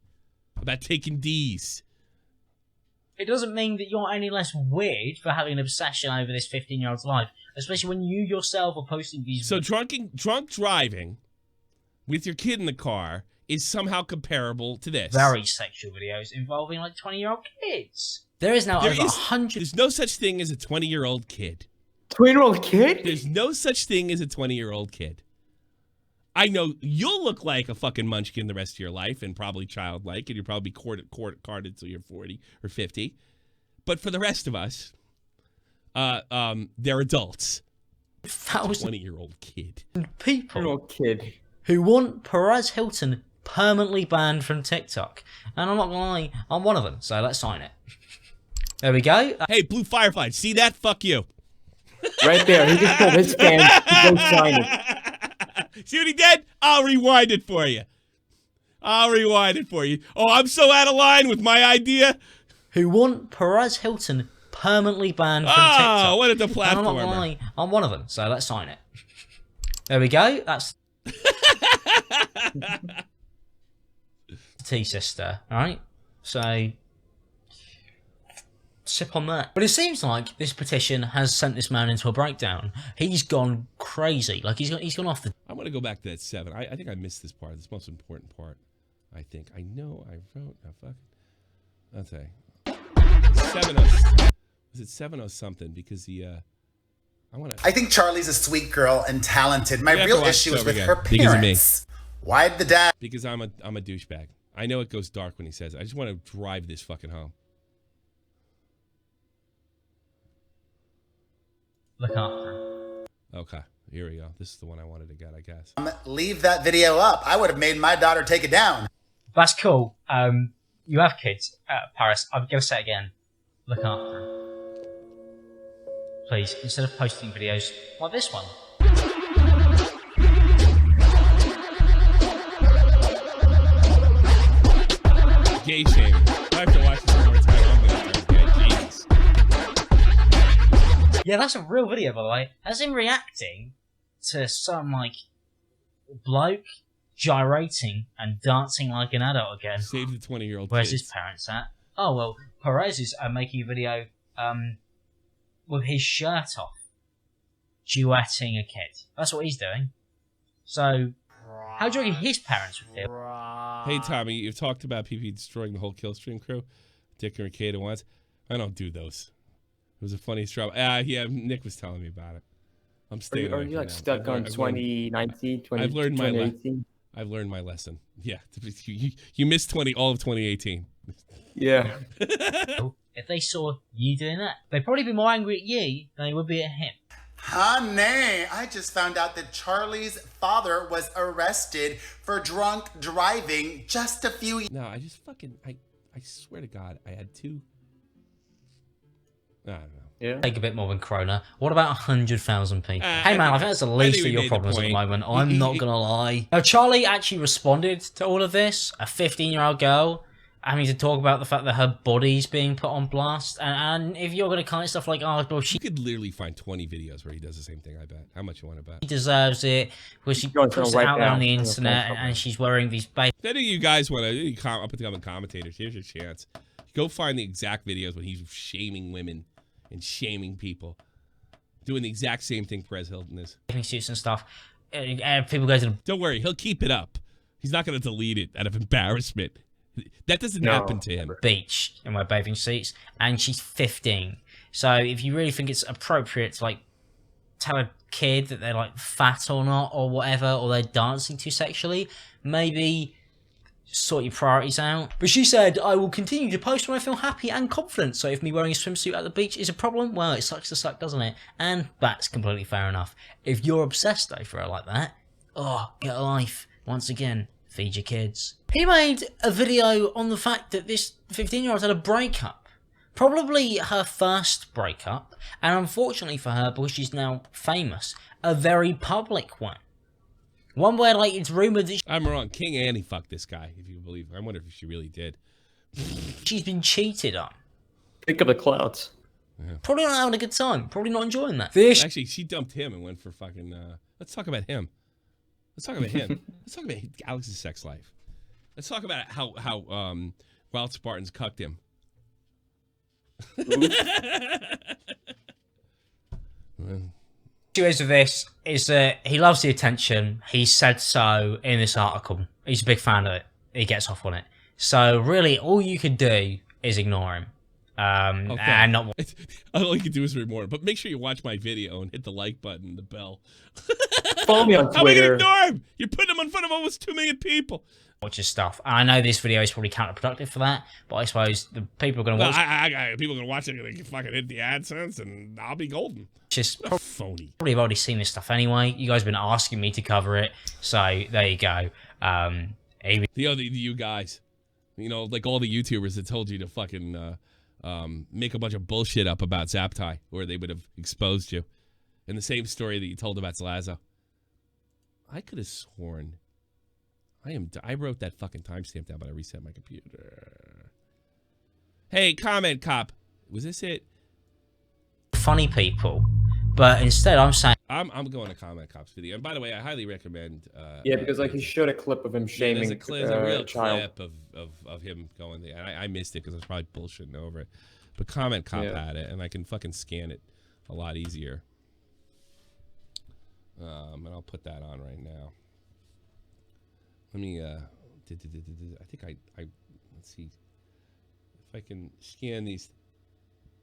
about taking D's. it doesn't mean that you're any less weird for having an obsession over this 15-year-old's life, especially when you yourself are posting these. So drunk driving with your kid in the car is somehow comparable to this. Very sexual videos involving like 20-year-old kids. There is now over 100. There's no such thing as a 20-year-old kid. 20-year-old kid? There's no such thing as a 20-year-old kid. I know you'll look like a fucking munchkin the rest of your life and probably childlike, and you'll probably be carded till you're 40 or 50. But for the rest of us, they're adults. 20-year-old kid. People 20-year-old kid who want Perez Hilton permanently banned from TikTok. And I'm not gonna lie, I'm one of them, so let's sign it. There we go. Hey, Blue Firefly, see that? Fuck you. right there. He just told his fans to go sign it. See what he did? I'll rewind it for you. Oh, I'm so out of line with my idea. Who want Perez Hilton permanently banned from TikTok. Oh, what a the And I'm not gonna lie, I'm one of them, so let's sign it. There we go. That's T-sister, alright? So sip on that. But it seems like this petition has sent this man into a breakdown. He's gone crazy. Like he's gone off the. I'm gonna go back to that 7. I think I missed this part. This is the most important part. I think I know I wrote. Oh, fuck. That's a 7. Was it 7 something? Because the I think Charlie's a sweet girl and talented. My real issue is with her because of me. parents. Why did the dad? Because I'm a douchebag. I know it goes dark when he says it. I just want to drive this fucking home. Look after him. Okay, here we go. This is the one I wanted to get, I guess. Leave that video up. I would have made my daughter take it down. That's cool. You have kids, Paris. I'm gonna say it again. Look after him. Please, instead of posting videos like this one. Gay shaming. I have to watch this one more time. I'm gonna turn gay. Jesus. Yeah, that's a real video, by the way. As in reacting to some, like, bloke gyrating and dancing like an adult again. Save the 20-year-old Where's kids. his parents at? Oh, well, Perez is making a video with his shirt off, duetting a kid. That's what he's doing. So, how do you reckon his parents would feel? Hey, Tommy, you've talked about PP destroying the whole Killstream crew. Dick and Ricada once. I don't do those. It was a funny straw. Yeah, Nick was telling me about it. I'm staying Are away you from like that. stuck on 2019, I've learned my 2018? I've learned my lesson. Yeah, you missed all of 2018. Yeah. If they saw you doing that, they'd probably be more angry at you than they would be at him. Honey, I just found out that Charlie's father was arrested for drunk driving just a few years. No, I just fucking I swear to God, I had 2. I don't know. Yeah. Take a bit more than Corona. What about 100,000 people? Hey man, I think that's the least of your problems at the moment. I'm not gonna lie. Now Charlie actually responded to all of this. A 15-year-old girl having to talk about the fact that her body's being put on blast, and if you're gonna comment stuff like, oh, well, she You could literally find 20 videos where he does the same thing. I bet. How much you want to bet? deserves it, where she puts it out there on the internet, and she's wearing these If any of you guys want to up and coming commentators, here's your chance. Go find the exact videos when he's shaming women and shaming people, doing the exact same thing Perez Hilton is. bathing suits and stuff. And people go to the Don't worry, he'll keep it up. He's not going to delete it out of embarrassment. That doesn't happen to him. beach in my bathing suits, and she's 15. So if you really think it's appropriate to like tell a kid that they're like fat or not or whatever, or they're dancing too sexually, maybe sort your priorities out. But she said, I will continue to post when I feel happy and confident. So if me wearing a swimsuit at the beach is a problem, well, it sucks to suck, doesn't it? And that's completely fair enough. If you're obsessed over her like that, oh, get a life. Once again, feed your kids. He made a video on the fact that this 15-year-old had a breakup. Probably her first breakup, and unfortunately for her, because she's now famous, a very public one. One where, like, it's rumoured that I'm wrong. King Annie fucked this guy, if you believe. I wonder if she really did. she's been cheated on. Think of the clouds. Probably not having a good time. Probably not enjoying that. Actually, she dumped him and went for fucking... let's talk about him. Let's talk about him. Let's talk about Alex's sex life. Let's talk about how Wild Spartans cucked him. Issue is with this is that he loves the attention. He said so in this article. He's a big fan of it. He gets off on it. So really, all you can do is ignore him. And not. All you can do is ignore. But make sure you watch my video and hit the like button, the bell. Follow me on How are we gonna Twitter. ignore him? You're putting him in front of almost 2 million people. Watch his stuff. And I know this video is probably counterproductive for that, but I suppose the people are going to watch. People are gonna watch it. They can fucking hit the AdSense, and I'll be golden. Just Phony. probably have already seen this stuff anyway. You guys have been asking me to cover it, so there you go. You guys, you know, like all the YouTubers that told you to fucking make a bunch of bullshit up about Zaptai, or they would have exposed you. And the same story that you told about Zlazo. I could have sworn. I wrote that fucking timestamp down, but I reset my computer. Hey, comment cop. Was this it? Funny people, but instead I'm saying I'm going to comment cop's video. And by the way, I highly recommend. Yeah, because like he showed a clip of him shaming there's a real child. clip of him going there. And I missed it because I was probably bullshitting over it. But comment cop had it, and I can fucking scan it a lot easier. And I'll put that on right now. Let me, I think I let's see if I can scan these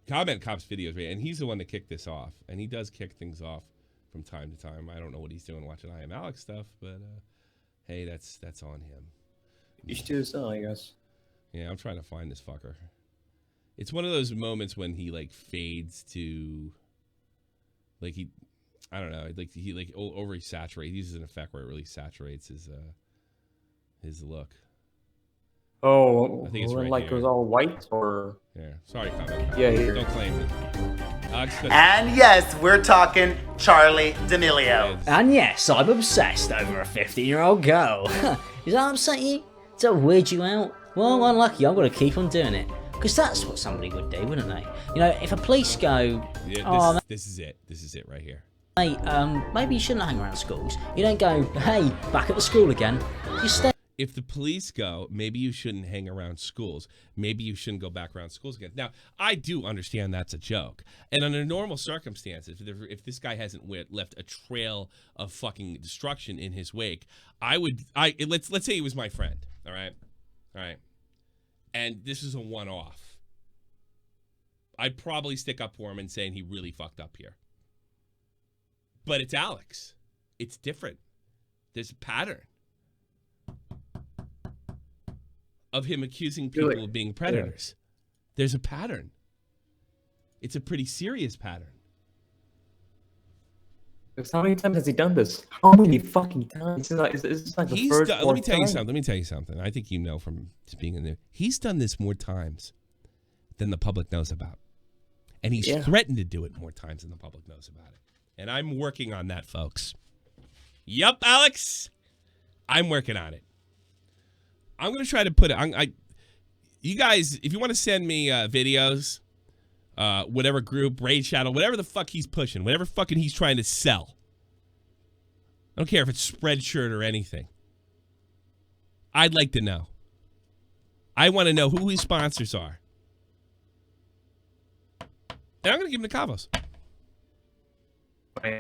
comment cops videos, right? And he's the one that kicked this off, and he does kick things off from time to time. I don't know what he's doing watching ImAlexx stuff, but hey, that's on him. You should do this now, I guess. Yeah, I'm trying to find this fucker. It's one of those moments when he like fades to, like I don't know, like he like overly saturates. He uses an effect where it really saturates his look. Oh, I think it's when, right like here. it was all white, or Yeah, sorry, comment. yeah, here. Don't claim it. And yes, we're talking Charlie D'Amelio. And yes, I'm obsessed over a 15-year-old girl. Does that upset you? Does that weird you out? Well, unlucky, I'm going to keep on doing it. Because that's what somebody would do, wouldn't they? You know, if a police go, Yeah, this is it. This is it right here. hey, maybe you shouldn't hang around schools. You don't go, hey, back at the school again. You stay. If the police go, maybe you shouldn't hang around schools. Maybe you shouldn't go back around schools again. Now, I do understand that's a joke. And under normal circumstances, if this guy hasn't left a trail of fucking destruction in his wake, let's say he was my friend, all right? And this is a one-off. I'd probably stick up for him and saying he really fucked up here. But it's Alex. It's different. There's a pattern of him accusing people of being predators. Yeah. There's a pattern. It's a pretty serious pattern. Because how many times has he done this? How many fucking times? Is this like the first let me tell you something. I think you know from just being in there. He's done this more times than the public knows about. And he's threatened to do it more times than the public knows about it. And I'm working on that, folks. Yup, Alex. I'm working on it. I'm going to try to put it. You guys, if you want to send me videos, whatever group, Raid Shadow, whatever the fuck he's pushing, whatever fucking he's trying to sell. I don't care if it's Spreadshirt or anything. I'd like to know. I want to know who his sponsors are. And I'm going to give him the Cavos. We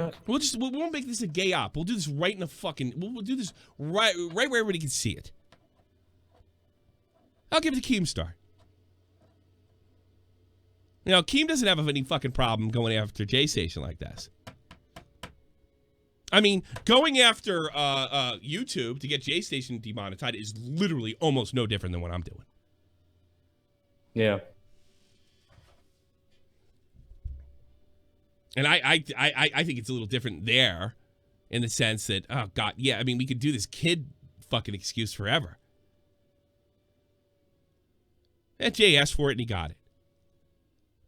won't make this a gay op. We'll do this right in the fucking. We'll do this right where everybody can see it. I'll give it to Keemstar. You know, Keem doesn't have any fucking problem going after J-Station like this. I mean, going after YouTube to get J-Station demonetized is literally almost no different than what I'm doing. Yeah. And I think it's a little different there in the sense that, oh, God, yeah, I mean, we could do this kid fucking excuse forever. And Jay asked for it and he got it.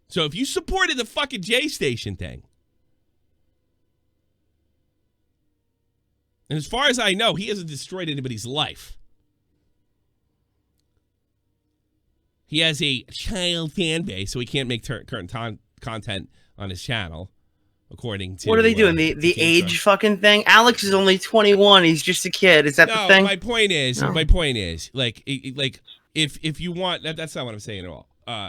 So if you supported the fucking Jay Station thing, and as far as I know, he hasn't destroyed anybody's life. He has a child fan base, so he can't make current content on his channel, according to... What are they doing? The age fucking thing? Alex is only 21. He's just a kid. Is that the thing? My point is, like if you want... That's not what I'm saying at all.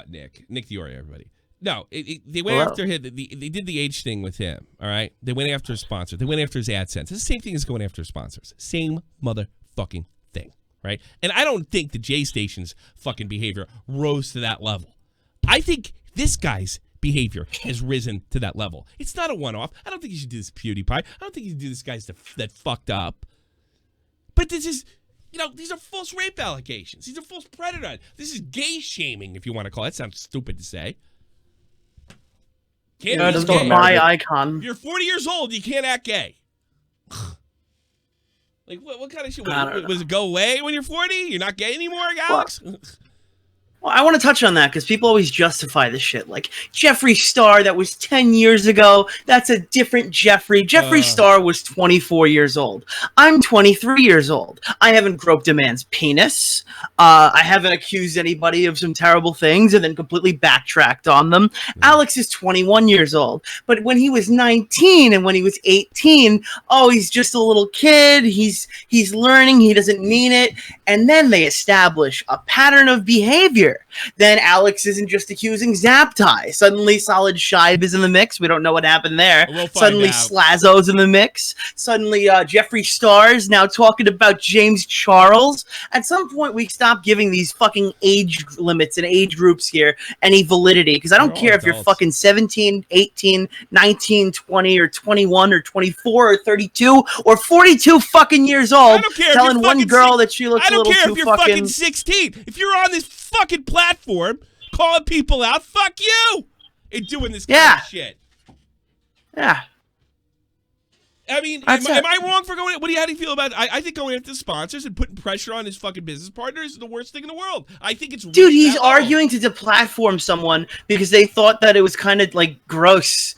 Nick Diori, everybody. No, they went after him. They did the age thing with him, all right? They went after his sponsor. They went after his AdSense. It's the same thing as going after sponsors. Same motherfucking thing, right? And I don't think the J Station's fucking behavior rose to that level. I think this guy's behavior has risen to that level. It's not a one-off. I don't think you should do this PewDiePie. I don't think you should do this guys that fucked up. But this is... these are false rape allegations. These are false predator. This is gay shaming, if you want to call it. That sounds stupid to say. Can't be gay. My icon. You're 40 years old. You can't act gay. Like, what kind of shit? Was it go away when you're 40? You're not gay anymore, Alex? Well, I want to touch on that because people always justify this shit. Like, Jeffree Star, that was 10 years ago. That's a different Jeffree. Jeffree Star was 24 years old. I'm 23 years old. I haven't groped a man's penis. I haven't accused anybody of some terrible things and then completely backtracked on them. Alex is 21 years old. But when he was 19 and when he was 18, oh, he's just a little kid. He's learning. He doesn't mean it. And then they establish a pattern of behavior. Then Alex isn't just accusing Zaptai. Suddenly Solid Shive is in the mix. We don't know what happened there. Suddenly Slazo's in the mix. Suddenly Jeffree Star's now talking about James Charles. At some point we stop giving these fucking age limits and age groups here any validity. Because I don't care if you're fucking 17, 18, 19, 20, or 21, or 24, or 32, or 42 fucking years old. Telling one girl that she looks a little too fucking... I don't care if you're fucking 16. If you're on this fucking platform calling people out, fuck you, and doing this kind of shit. Yeah. I mean, am I wrong for going? How do you feel about it? I think going after sponsors and putting pressure on his fucking business partners is the worst thing in the world. I think it's... Dude, he's arguing to deplatform someone because they thought that it was kind of like gross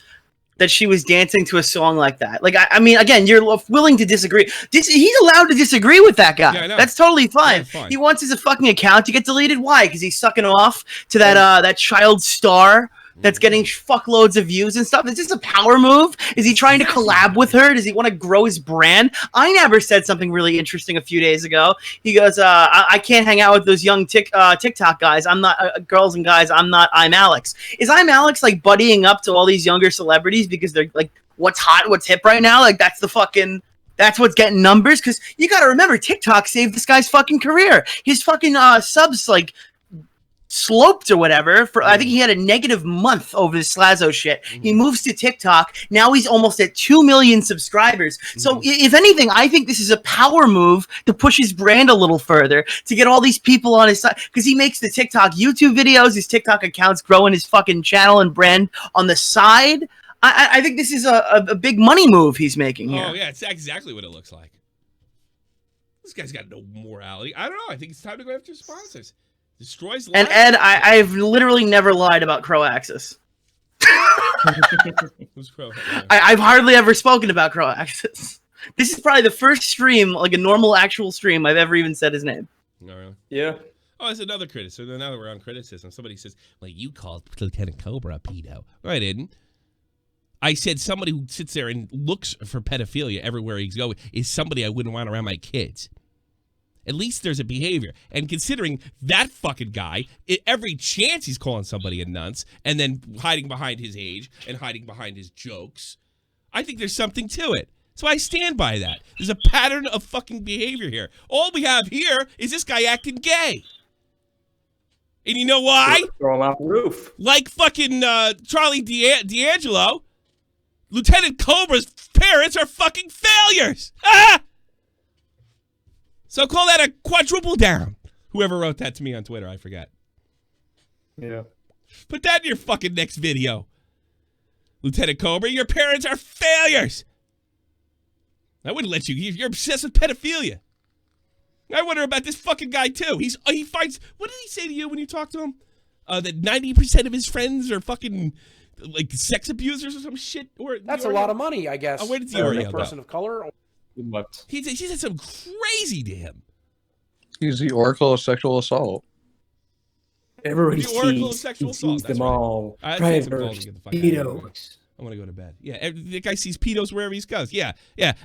that she was dancing to a song like that. Like, I mean, again, you're willing to disagree. He's allowed to disagree with that guy. Yeah, that's totally fine. Yeah, fine. He wants his fucking account to get deleted. Why? Because he's sucking off to that child star that's getting fuckloads of views and stuff. Is this a power move? Is he trying to collab with her? Does he want to grow his brand? INABber said something really interesting a few days ago. He goes, I can't hang out with those young TikTok guys. I'm not girls and guys. I'm not ImAlexx. Is ImAlexx like buddying up to all these younger celebrities because they're like, what's hot, what's hip right now? Like that's what's getting numbers? Because you got to remember, TikTok saved this guy's fucking career. His fucking subs like sloped or whatever. For I think he had a negative month over the Slazo shit. He moves to TikTok. Now he's almost at 2 million subscribers. So if anything, I think this is a power move to push his brand a little further, to get all these people on his side. Because he makes the TikTok YouTube videos, his TikTok account's growing his fucking channel and brand on the side. I think this is a big money move he's making here. Oh, yeah, it's exactly what it looks like. This guy's got no morality. I don't know. I think it's time to go after sponsors. Destroys lives. And Ed, I've literally never lied about Crow Axis. Who's Crow? I've hardly ever spoken about Crow Axis. This is probably the first stream, like a normal actual stream, I've ever even said his name. No, really? Yeah. Oh, that's another criticism. Now that we're on criticism, somebody says, well, you called Lieutenant Cobra a pedo. No, I didn't. I said somebody who sits there and looks for pedophilia everywhere he's going is somebody I wouldn't want around my kids. At least there's a behavior. And considering that fucking guy, every chance he's calling somebody a nunce and then hiding behind his age and hiding behind his jokes, I think there's something to it. So I stand by that. There's a pattern of fucking behavior here. All we have here is this guy acting gay. And you know why? Throw him off the roof. Like fucking Charlie D'Angelo, Lieutenant Cobra's parents are fucking failures. Ah! So call that a quadruple down. Whoever wrote that to me on Twitter, I forget. Yeah. Put that in your fucking next video. Lieutenant Cobra, your parents are failures. I wouldn't let you. You're obsessed with pedophilia. I wonder about this fucking guy too. He finds. What did he say to you when you talked to him? That 90% of his friends are fucking like sex abusers or some shit. Or That's a lot of money, I guess. Oh, where did for a Oreo person go? of color. He said something crazy to him. He's the oracle of sexual assault. Everybody The oracle of sees, sexual he assault. sees That's them right. all. I think some Predators, calls to get the fuck out of here. pedos. I want to go to bed. Yeah, the guy sees pedos wherever he goes. Yeah.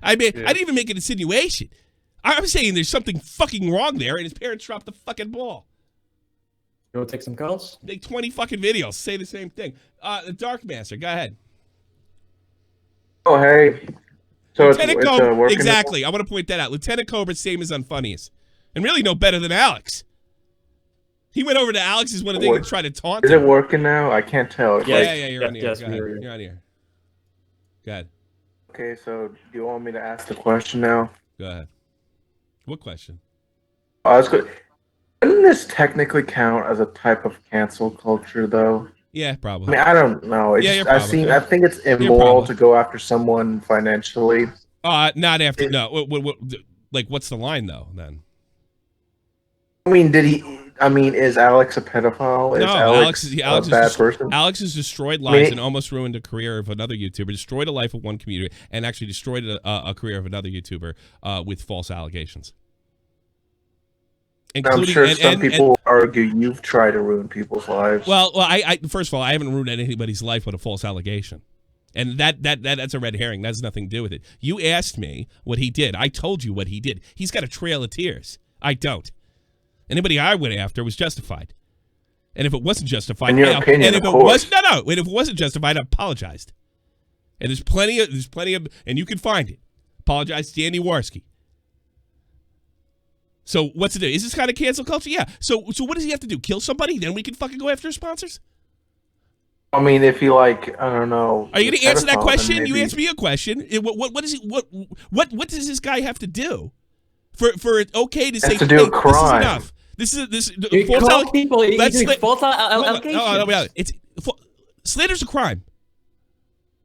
I didn't even make an insinuation. I'm saying there's something fucking wrong there, and his parents dropped the fucking ball. You want to take some calls? Make 20 fucking videos, say the same thing. The Dark Master, go ahead. Oh, hey. So Lieutenant it's Cobra, working. exactly. I want to point that out. Lieutenant Cobra's same as Unfunniest, and really no better than Alex. He went over to Alex's one of the things and tried to taunt Is him. it working now? I can't tell. It's Yeah, you're on here. Yes, Go ahead. you're You're on here. Go ahead. Okay, so do you want me to ask the question now? Go ahead. What question? I was good. Doesn't this technically count as a type of cancel culture, though? Yeah, I probably. mean, I don't know. It's Yeah, just, you're probably. I think it's immoral probably. to go after someone financially. Not after. No. What, like, what's the line though? Then. I mean, is Alex a pedophile? Is No, Alex a bad person? Alex has destroyed lives and almost ruined a career of another YouTuber, destroyed a life of one community, and actually destroyed a career of another YouTuber with false allegations. I'm sure some people argue you've tried to ruin people's lives. Well, I first of all, I haven't ruined anybody's life with a false allegation. And that's a red herring. That has nothing to do with it. You asked me what he did. I told you what he did. He's got a trail of tears. I don't. Anybody I went after was justified. And if it wasn't justified, in your opinion, and if it was and if it wasn't justified, I apologized. And there's plenty of, and you can find it. Apologize to Andy Warski. So what's it do? Is this kind of cancel culture? Yeah. So what does he have to do? Kill somebody? Then we can fucking go after his sponsors? I mean, if you like, I don't know. Are you going to answer that question? Maybe... You answer me a question. What is he? What does this guy have to do for it okay to say to do a crime? This is enough? You call people. False allegations. No, it's slander's a crime.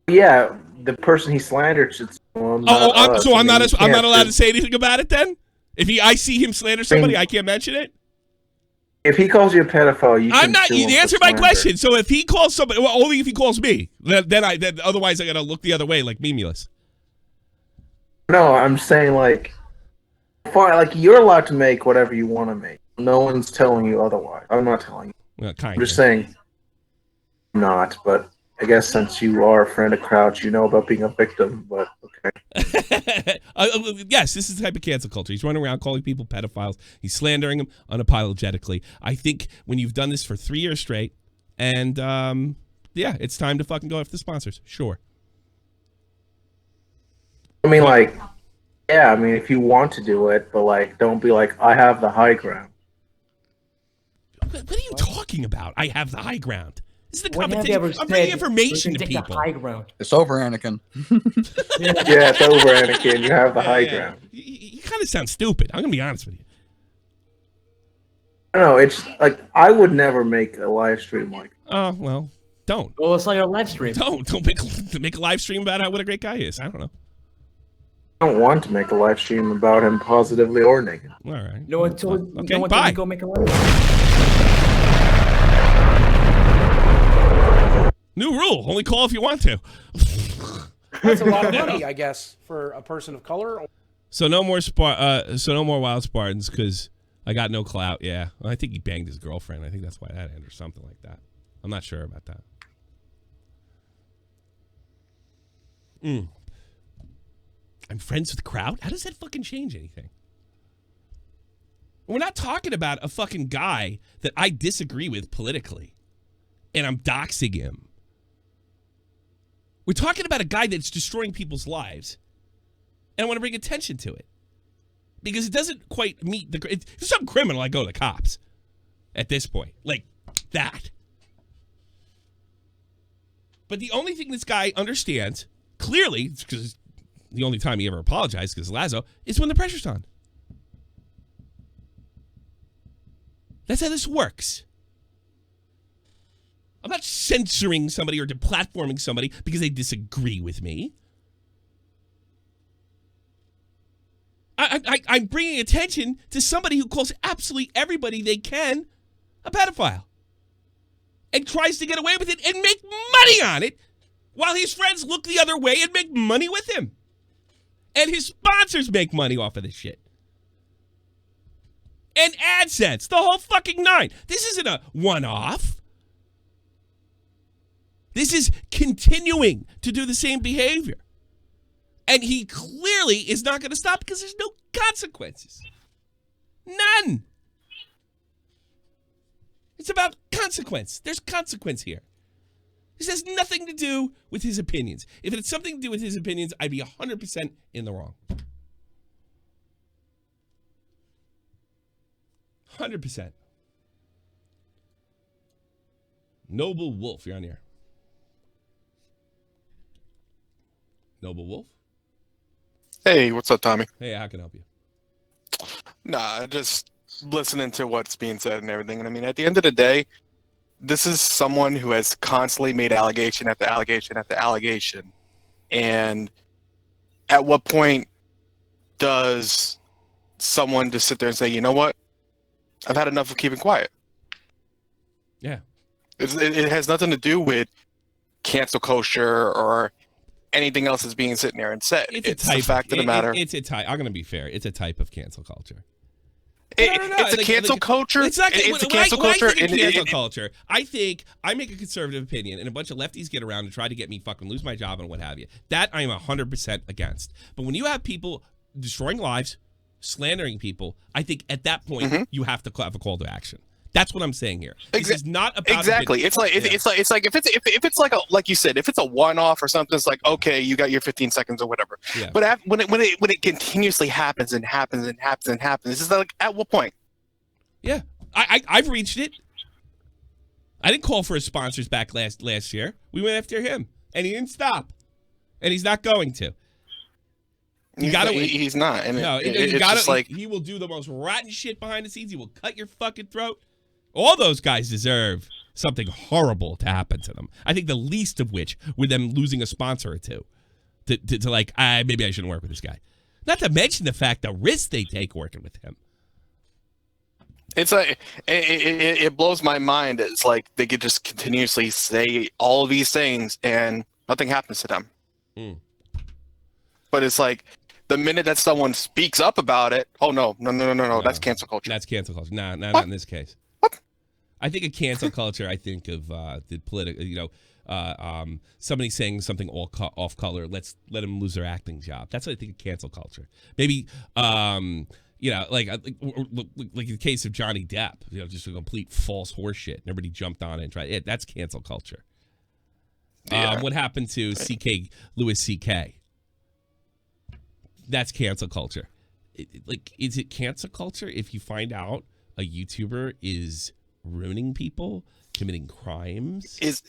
Yeah, the person he slandered should. I'm not allowed to say anything about it then. If I see him slander somebody, I can't mention it. If he calls you a pedophile, you. I'm not. You answer my question. So if he calls somebody, well, only if he calls me. Then otherwise I gotta look the other way like Memulus. No, I'm saying like you're allowed to make whatever you want to make. No one's telling you otherwise. I'm not telling you. Well, I'm just saying. I'm not, but I guess since you are a friend of Crouch, you know about being a victim. But okay. Yes, this is the type of cancel culture. He's running around calling people pedophiles. He's slandering them unapologetically. I think when you've done this for 3 years straight, and yeah, it's time to fucking go after the sponsors. Sure. I mean, yeah. I mean, if you want to do it, but don't be like, I have the high ground. What are you talking about? I have the high ground. This is the When have you competition. ever I'm bringing said information you to can take people. the high ground? It's over, Anakin. Yeah, it's over, Anakin. You have the high ground. You kind of sound stupid. I'm gonna be honest with you. I don't know. It's like I would never make a live stream like. Oh well, don't. Well, it's like a live stream. Don't make a live stream about what a great guy is. I don't know. I don't want to make a live stream about him positively or negative. All right. No one told Okay, no one bye. told you go make a live. New rule: only call if you want to. That's a lot of money, I guess, for a person of color. So no more Wild Spartans because I got no clout. Yeah, well, I think he banged his girlfriend. I think that's why that ended or something like that. I'm not sure about that. I'm friends with the crowd? How does that fucking change anything? We're not talking about a fucking guy that I disagree with politically and I'm doxing him. We're talking about a guy that's destroying people's lives and I want to bring attention to it because it doesn't quite meet the... If it's some criminal, I go to the cops at this point. Like that. But the only thing this guy understands, clearly, because the only time he ever apologized, because Lazo, is when the pressure's on. That's how this works. I'm not censoring somebody or deplatforming somebody because they disagree with me. I'm bringing attention to somebody who calls absolutely everybody they can a pedophile and tries to get away with it and make money on it while his friends look the other way and make money with him. And his sponsors make money off of this shit. And AdSense, the whole fucking nine. This isn't a one-off. This is continuing to do the same behavior. And he clearly is not going to stop because there's no consequences. None. It's about consequence. There's consequence here. This has nothing to do with his opinions. If it had something to do with his opinions, I'd be 100% in the wrong. 100%. Noble Wolf, you're on here. Noble Wolf? Hey, what's up, Tommy? Hey, how can I help you? Nah, just listening to what's being said and everything. And I mean, at the end of the day, this is someone who has constantly made allegation after allegation after allegation. And at what point does someone just sit there and say, you know what? I've had enough of keeping quiet. Yeah. It has nothing to do with cancel culture or anything else that's being sitting there and said. It's the fact of the matter. It's a type. I'm going to be fair. It's a type of cancel culture. It's a cancel culture. It's not. It's a cancel culture. I think cancel culture. I think I make a conservative opinion, and a bunch of lefties get around and try to get me fucking lose my job and what have you. That I am 100% against. But when you have people destroying lives, slandering people, I think at that point you have to have a call to action. That's what I'm saying here. This is not about exactly. It's like it's like if it's like a, like you said, if it's a one-off or something, it's like, okay, you got your 15 seconds or whatever. Yeah. But when it continuously happens and happens and happens and happens, it's like, at what point? Yeah, I've reached it. I didn't call for his sponsors back last year. We went after him, and he didn't stop, and he's not going to. He's not. And no, it's just like he will do the most rotten shit behind the scenes. He will cut your fucking throat. All those guys deserve something horrible to happen to them. I think the least of which with them losing a sponsor or two to like, maybe I shouldn't work with this guy. Not to mention the fact the risks they take working with him. It's like it blows my mind. It's like they could just continuously say all of these things and nothing happens to them. But it's like the minute that someone speaks up about it, oh no, that's cancel culture. That's cancel culture. Nah, not in this case. What? I think of cancel culture. I think of the political. Somebody saying something off color. Let them lose their acting job. That's what I think of cancel culture. Maybe. Like the case of Johnny Depp, just a complete false horse shit. And everybody jumped on it and tried it. That's cancel culture. Yeah. What happened to Louis C.K.? That's cancel culture. Is it cancel culture if you find out a YouTuber is ruining people, committing crimes? Is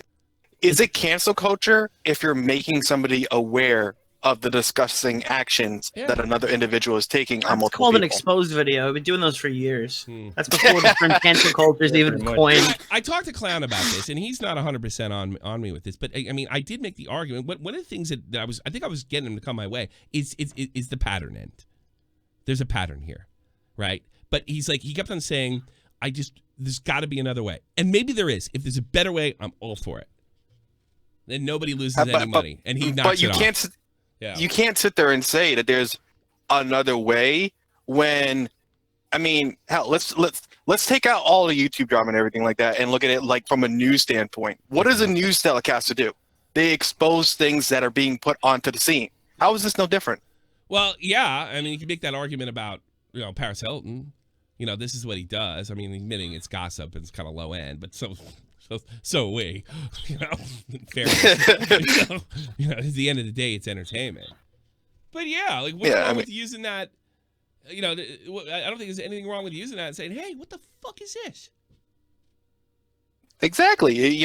it cancel culture if you're making somebody aware of the disgusting actions that another individual is taking on multiple It's called people? an exposed video. I've been doing those for years. That's before the term cancel culture is even coined. I talked to Clown about this, and he's not 100% on me with this. But I mean, I did make the argument. One of the things that I think I was getting him to come my way is the pattern end. There's a pattern here, right? But he kept on saying, there's got to be another way, and maybe there is. If there's a better way, I'm all for it. Then nobody loses any money, and he knocks it off. You can't sit there and say that there's another way when, I mean, hell, let's take out all the YouTube drama and everything like that and look at it like from a news standpoint. What does a news telecast do? They expose things that are being put onto the scene. How is this no different? Well, yeah, I mean, you can make that argument about Paris Hilton. This is what he does. I mean, admitting it's gossip and it's kind of low end, but so are we, fair. At the end of the day, it's entertainment. But yeah, what's wrong with using that? I don't think there's anything wrong with using that and saying, "Hey, what the fuck is this?" Exactly.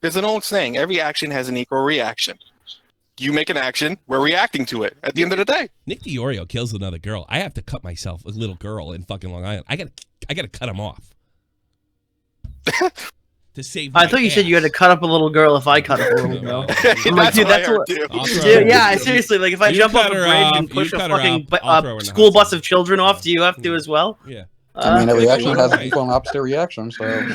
There's an old saying: every action has an equal reaction. You make an action, we're reacting to it. At the end of the day, Nick DiOrio kills another girl. I have to cut myself, a little girl in fucking Long Island. I gotta cut him off. to save. I thought you said you had to cut up a little girl if I cut up a little girl. I'm like, dude, that's what. Dude, yeah, seriously, like if I jump off a bridge and push a fucking school bus of children off, do you have to as well? Yeah. I mean, every action has an equal and opposite reaction, so.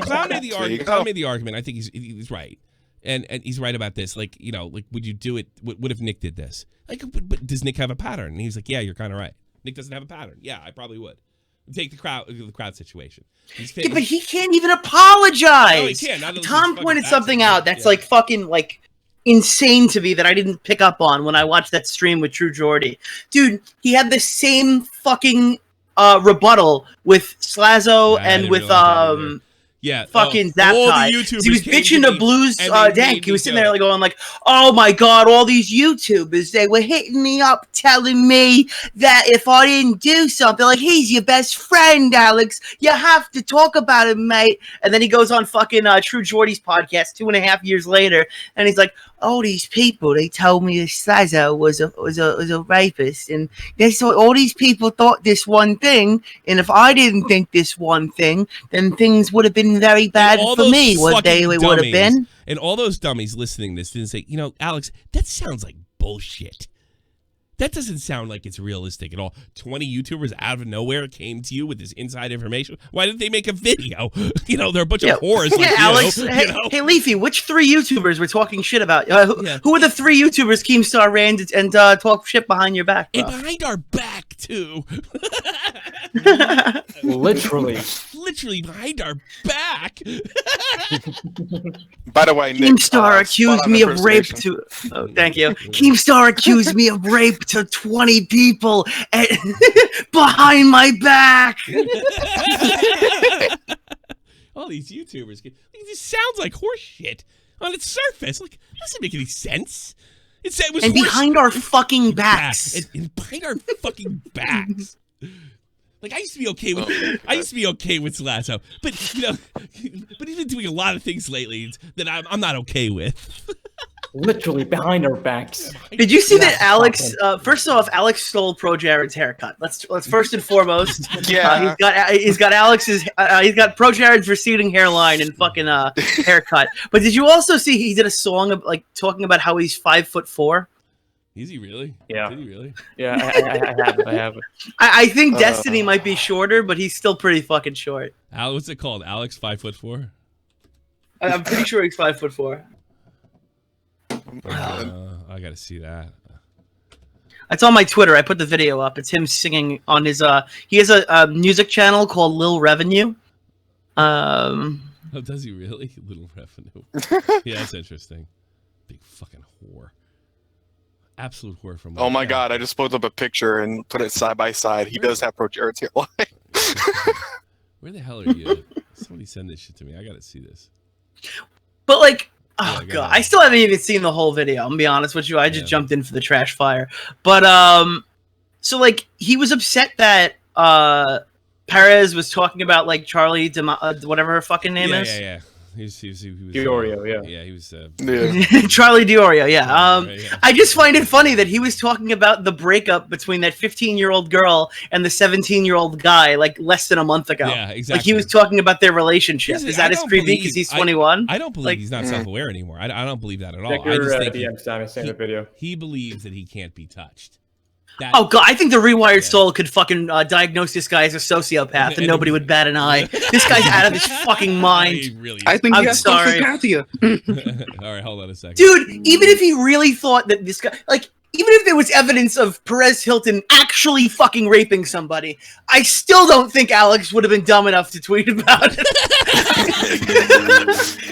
Clown made the argument. I think he's right. And he's right about this. Like, you know, like, would you do it? What if Nick did this? Like, but does Nick have a pattern? And he's like, yeah, you're kind of right. Nick doesn't have a pattern. Yeah, I probably would. Take the crowd situation. Yeah, but he can't even apologize. No, he can't. Tom pointed something out that's like fucking like insane to me that I didn't pick up on when I watched that stream with True Jordy. Dude, he had the same fucking rebuttal with Slazo and with fucking Zaptai. He was bitching to Blues Dank. He was sitting there like going like, "Oh my god, all these YouTubers, they were hitting me up telling me that if I didn't do something, like he's your best friend, Alex. You have to talk about him, mate." And then he goes on fucking True Jordy's podcast 2.5 years later, and he's like, "All these people, they told me that Slazo was a rapist, and all these people thought this one thing, and if I didn't think this one thing, then things would have been very bad for me. What they would have been." And all those dummies listening to this didn't say, you know, Alex, that sounds like bullshit. That doesn't sound like it's realistic at all. 20 YouTubers out of nowhere came to you with this inside information. Why didn't they make a video? You know, they're a bunch of whores. Yeah, like Alex. you, Hey, you know? hey, Leafy, which 3 YouTubers were talking shit about? Who are the 3 YouTubers Keemstar ran and talk shit behind your back? Bro? And behind our back, too. Literally behind our back. By the way, Nick, Keemstar accused me of rape to. Oh, thank you. Keemstar accused me of rape to 20 people behind my back. All these YouTubers, this sounds like horse shit on its surface. Like, it doesn't make any sense. It was and behind our fucking backs. And behind our fucking backs. Like, I used to be okay with Slazo, but you know, but he's been doing a lot of things lately that I'm not okay with. Literally behind our backs. Did you see that Alex? First off, Alex stole Pro Jared's haircut. Let's first and foremost. Yeah, he's got Alex's. He's got Pro Jared's receding hairline and fucking haircut. But did you also see he did a song of, like, talking about how he's 5'4"? Is he really? Yeah. Did he really? Yeah, I have it. I think Destiny might be shorter, but he's still pretty fucking short. What's it called? Alex 5'4"? I'm pretty sure he's 5'4". I gotta see that. It's on my Twitter. I put the video up. It's him singing on his. He has a music channel called Lil Revenue. Oh, does he really? Little Revenue. Yeah, that's interesting. Big fucking whore. Absolute whore from. Oh my god! I just pulled up a picture and put it side by side. He does have Pro Jared's hairline. Where the hell are you? Somebody send this shit to me. I gotta see this. But like. Oh god, I still haven't even seen the whole video. I'm gonna be honest with you. I just jumped in for the trash fire. But so like he was upset that Perez was talking about like Charlie whatever her fucking name is. Yeah. He was Diorio, he was Charlie Diorio, yeah. Right, yeah. I just find it funny that he was talking about the breakup between that 15-year-old girl and the 17-year-old guy like less than a month ago. Yeah, exactly. Like he was talking about their relationship. Is that his creepy because he's 21? I don't believe he's not self-aware anymore. I don't believe that at all. Check your DMs, video. He believes that he can't be touched. Oh god, I think the Rewired Soul could fucking diagnose this guy as a sociopath and nobody would bat an eye. This guy's out of his fucking mind. I think I'm he has sorry. sociopathia. All right, hold on a second. Dude, even if he really thought that this guy, like, even if there was evidence of Perez Hilton actually fucking raping somebody, I still don't think Alex would have been dumb enough to tweet about it.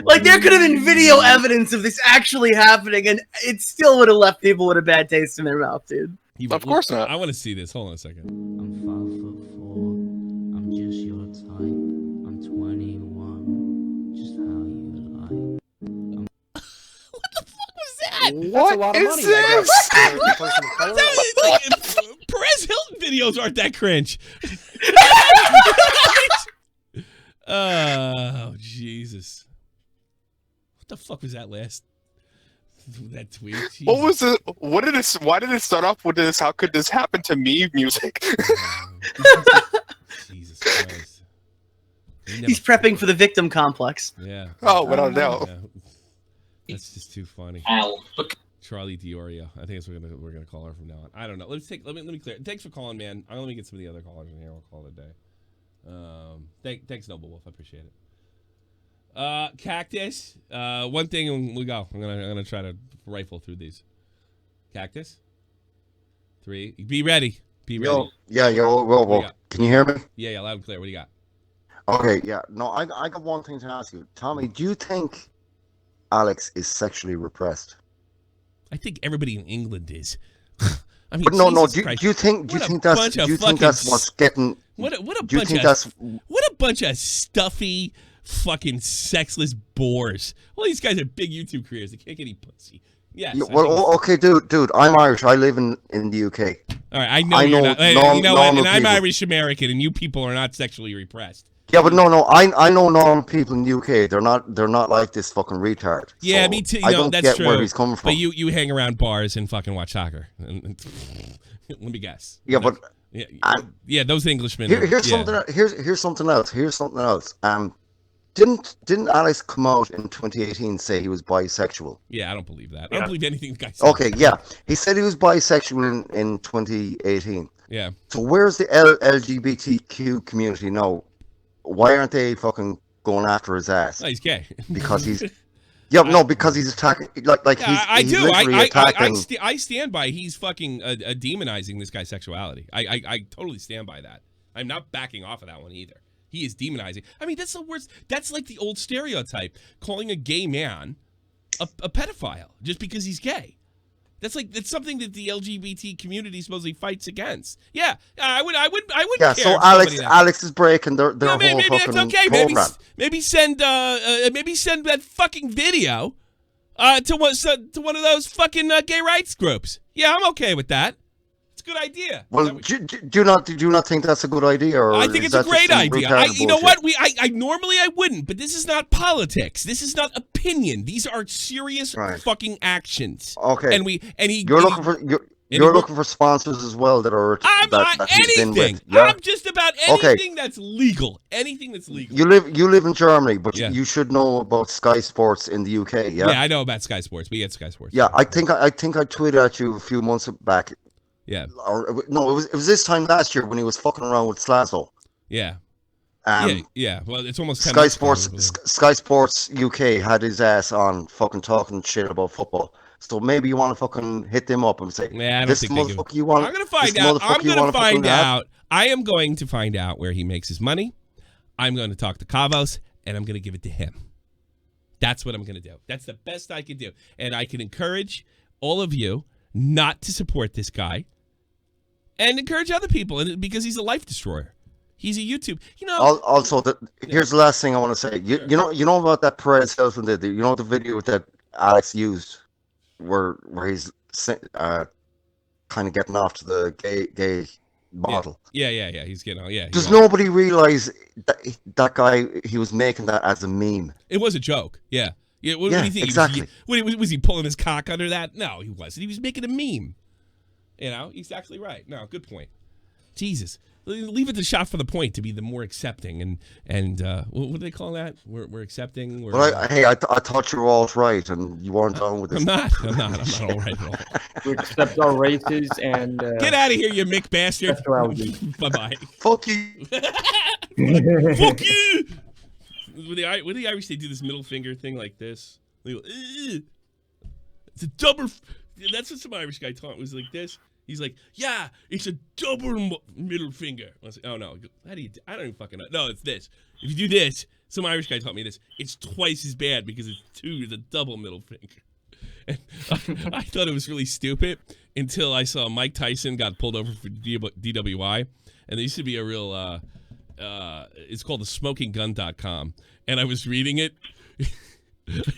Like, there could have been video evidence of this actually happening, and it still would have left people with a bad taste in their mouth, dude. Of course not. I want to see this. Hold on a second. I'm 5'4". I'm just your type. I'm 21. Just how you like. What the fuck was that? What That's a lot of is money, this? I guess, for a person of color. Perez Hilton videos aren't that cringe. Oh, Jesus. What the fuck was that last? That tweet. Jesus. What was it? What did it? Why did it start off with this? How could this happen to me? Music. Jesus Christ. He's prepping for the victim complex. Yeah. Oh, without a doubt. Yeah. That's just too funny. Charlie Diorio. I think that's what we're gonna call her from now on. I don't know. Let me clear. Thanks for calling, man. Let me get some of the other callers in here. We'll call it a day. Thanks, Noble Wolf. I appreciate it. Cactus. One thing and we go. I'm gonna try to rifle through these. Cactus. 3. Be ready. Be ready. Well, can you hear me? Yeah, loud and clear. What do you got? Okay, yeah. No, I got one thing to ask you. Tommy, do you think Alex is sexually repressed? I think everybody in England is. I mean, but no. Jesus Do Christ. you think that's what's getting? What a bunch of stuffy, fucking sexless bores. Well, these guys have big YouTube careers. They can't get any pussy. Yes. Well, okay, dude. I'm Irish. I live in the UK. All right, I know you're not. You know what? And I'm Irish American, and you people are not sexually repressed. Yeah, but no. I know normal people in the UK. They're not like this fucking retard. Yeah, so me too. I don't that's get true. where he's coming from. But you hang around bars and fucking watch soccer. Let me guess. Yeah, but yeah, those Englishmen. Here's something else. Didn't Alex come out in 2018 say he was bisexual? Yeah, I don't believe that. I don't believe anything the guy said. Okay, yeah, he said he was bisexual in 2018. Yeah. So where's the LGBTQ community now? Why aren't they fucking going after his ass? Oh, he's gay. Because he's because he's attacking he's literally attacking. I stand by he's fucking demonizing this guy's sexuality. I totally stand by that. I'm not backing off of that one either. He is demonizing. I mean, that's the worst. That's like the old stereotype, calling a gay man a pedophile just because he's gay. That's something that the LGBT community supposedly fights against. Yeah, I would. Yeah, so Alex is breaking their whole maybe fucking that's okay. program. Maybe send that fucking video to one of those fucking gay rights groups. Yeah, I'm okay with that. It's a good idea. Well, do you not think that's a good idea? Or I think it's a great idea. You know what? I normally I wouldn't, but this is not politics. This is not opinion. These are serious fucking actions. Okay. You're looking for sponsors as well that are anything. Yeah? I'm just about anything that's legal. Anything that's legal. You live in Germany, but you should know about Sky Sports in the UK. Yeah. Yeah, I know about Sky Sports. We get Sky Sports. Yeah, I think I tweeted at you a few months back. Yeah. Or no, it was this time last year when he was fucking around with Slazo. Yeah. Yeah. Well, it's almost Sky Sports UK had his ass on fucking talking shit about football. So maybe you want to fucking hit them up and say, I don't this think motherfucker you want. I'm gonna find out. I am going to find out where he makes his money. I'm going to talk to Kavos, and I'm going to give it to him. That's what I'm going to do. That's the best I can do, and I can encourage all of you not to support this guy. And encourage other people, because he's a life destroyer. He's a YouTube. Also, here's the last thing I want to say. You know about that Perez Hilton did. You know the video that Alex used, where he's kind of getting off to the gay model. Yeah. He's getting on. Yeah. Does nobody realize that guy? He was making that as a meme. It was a joke. Yeah. Yeah. What do you think? Exactly. Was he pulling his cock under that? No, he wasn't. He was making a meme. Exactly right. No, good point. Jesus, leave it to shot for the point to be the more accepting and what do they call that? We're accepting. I thought you were all right and you weren't done with this. I'm not all right at all. We accept our races and get out of here, you Mick bastard. Bye bye. Fuck you. Fuck you. With the Irish, they do this middle finger thing like this. They go, it's a double. That's what some Irish guy taught. Was like this. He's like, yeah, it's a double middle finger. I was like, oh no, how do you? I don't even fucking know. No, it's this. If you do this, some Irish guy taught me this. It's twice as bad because it's a double middle finger. And I thought it was really stupid until I saw Mike Tyson got pulled over for DWI, and there used to be a real. It's called thesmokinggun.com, and I was reading it.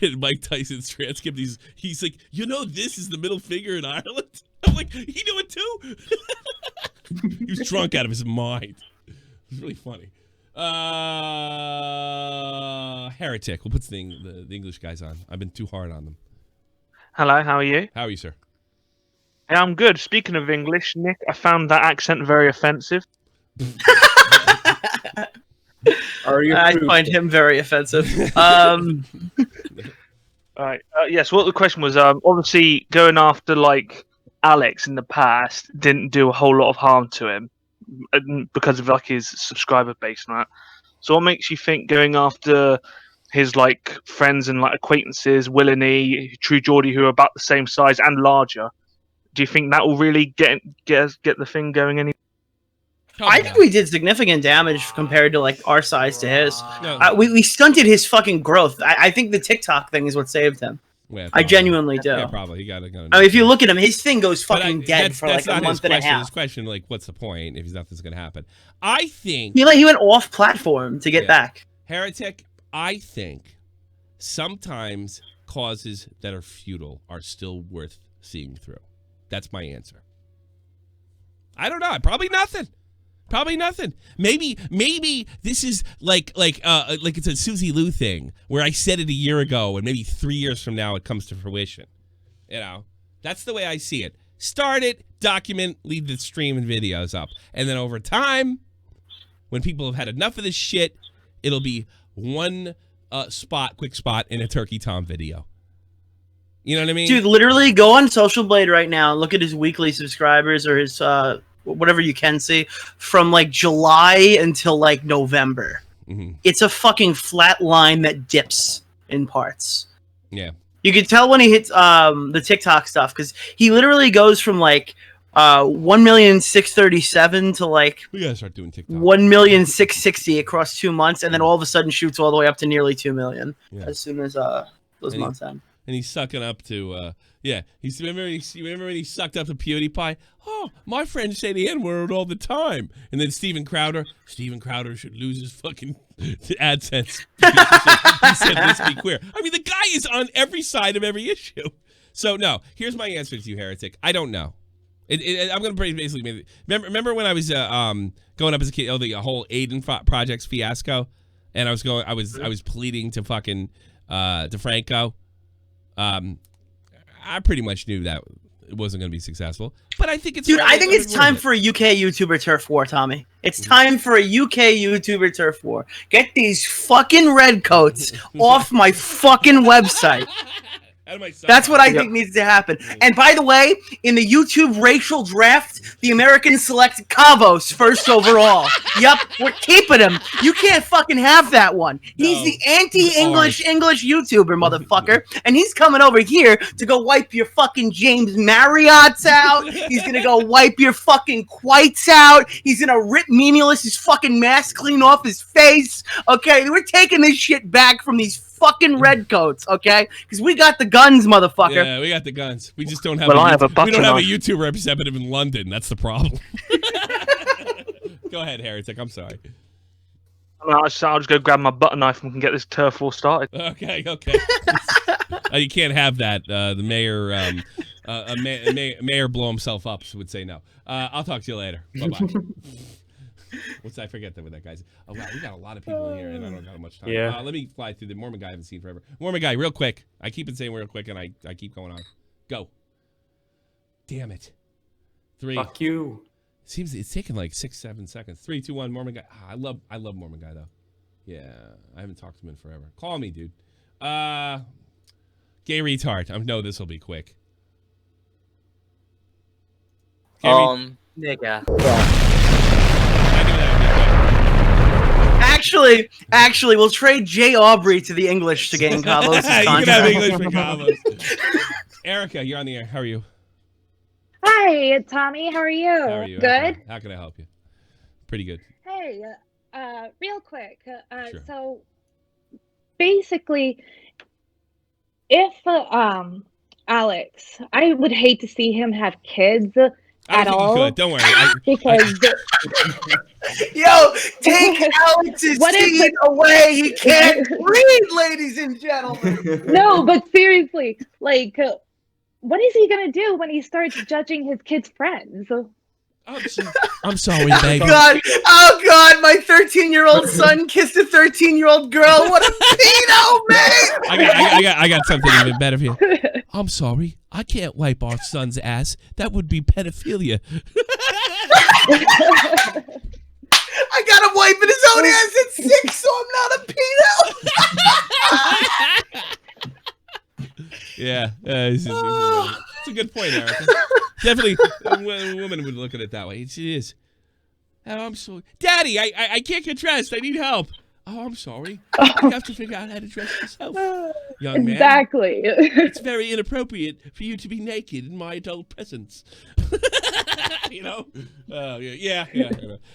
And Mike Tyson's transcript, he's like, this is the middle finger in Ireland? I'm like, he knew it too? He was drunk out of his mind. It was really funny. Heretic. We'll put the English guys on. I've been too hard on them. Hello, how are you? How are you, sir? Yeah, I'm good. Speaking of English, Nick, I found that accent very offensive. I find him very offensive. All right. Yes. What the question was? Obviously, going after like Alex in the past didn't do a whole lot of harm to him because of like his subscriber base and that. So, what makes you think going after his like friends and like acquaintances, Will and E, True Geordie, who are about the same size and larger? Do you think that will really get the thing going any? I think we did significant damage compared to like our size to his. No. We stunted his fucking growth. I think the TikTok thing is what saved him. Yeah, I genuinely do. Yeah, probably. He got I mean, if you look at him, his thing goes fucking dead for like a month and a half. His question, like, what's the point if nothing's going to happen? I think he went off platform to get back. Heretic, I think sometimes causes that are futile are still worth seeing through. That's my answer. I don't know. Probably nothing. Probably nothing. Maybe this is like it's a Susie Lou thing where I said it a year ago and maybe 3 years from now it comes to fruition. You know, that's the way I see it. Start it, document, leave the stream and videos up. And then over time, when people have had enough of this shit, it'll be one quick spot in a Turkey Tom video. You know what I mean? Dude, literally go on Social Blade right now and look at his weekly subscribers or his whatever you can see from like July until like November. Mm-hmm. It's a fucking flat line that dips in parts. Yeah. You can tell when he hits the TikTok stuff because he literally goes from like 1,637,000 to like we gotta start doing TikTok. 1,660,000 across 2 months, and then all of a sudden shoots all the way up to nearly 2 million as soon as those months end. And he's sucking up to remember when he sucked up to PewDiePie? Oh, my friends say the N-word all the time. And then Steven Crowder should lose his fucking AdSense. He said, let's be queer. I mean, the guy is on every side of every issue. So, no, here's my answer to you, Heretic. I don't know. I'm going to basically... Remember when I was going up as a kid, the whole Aiden Projects fiasco? And I was pleading to fucking DeFranco. I pretty much knew that it wasn't going to be successful, but I think it's I think it's time for a UK YouTuber turf war, Tommy. It's time for a UK YouTuber turf war. Get these fucking redcoats off my fucking website. That's what I think needs to happen. And by the way, in the YouTube racial draft, the Americans select Kavos first overall. Yep, we're keeping him. You can't fucking have that one. He's the anti-English YouTuber, motherfucker. And he's coming over here to go wipe your fucking James Marriott's out. He's gonna go wipe your fucking Quites out. He's gonna rip Memeulous' fucking mask clean off his face. Okay, we're taking this shit back from these fucking redcoats, okay? Because we got the guns, motherfucker. Yeah, we got the guns. We just don't have. Well, we don't have a YouTube representative in London. That's the problem. Go ahead, Heretic. I'm sorry. I'll just go grab my butter knife and we can get this turf war started. Okay. You can't have that. The mayor blow himself up would say no. I'll talk to you later. Bye-bye. I forget what that guy's. Oh, wow, we got a lot of people in here, and I don't got much time. Yeah. Let me fly through the Mormon guy I haven't seen forever. Mormon guy, real quick. I keep it saying real quick, and I keep going on. Go. Damn it. 3. Fuck you. Seems it's taking like 6-7 seconds. 3, 2, 1. Mormon guy. I love Mormon guy though. Yeah, I haven't talked to him in forever. Call me, dude. Gay retard. I know this will be quick. Nigga. Actually, we'll trade Jay Aubrey to the English to gain Kavos' You can have English for Kavos. Erica, you're on the air. How are you? Hi, Tommy. How are you? How are you? Good. How can I help you? Pretty good. Hey, real quick. Sure. So, basically, if Alex, I would hate to see him have kids at all. You could. Don't worry. Because yo, take Alex's teeth away. He can't breathe, ladies and gentlemen. No, but seriously, like, what is he gonna do when he starts judging his kids' friends? I'm sorry, baby. Oh God, my 13-year-old son kissed a 13-year-old girl. What a pedo, man! I got something even better for you. I'm sorry, I can't wipe our son's ass. That would be pedophilia. I got him wiping his own ass at 6, so I'm not a pedo. Yeah, it's a good point, Eric. Definitely, a woman would look at it that way. She is. Oh, I'm sorry, Daddy. I can't get dressed. I need help. Oh, I'm sorry. You have to figure out how to dress yourself, young man. Exactly. It's very inappropriate for you to be naked in my adult presence. You know? Yeah.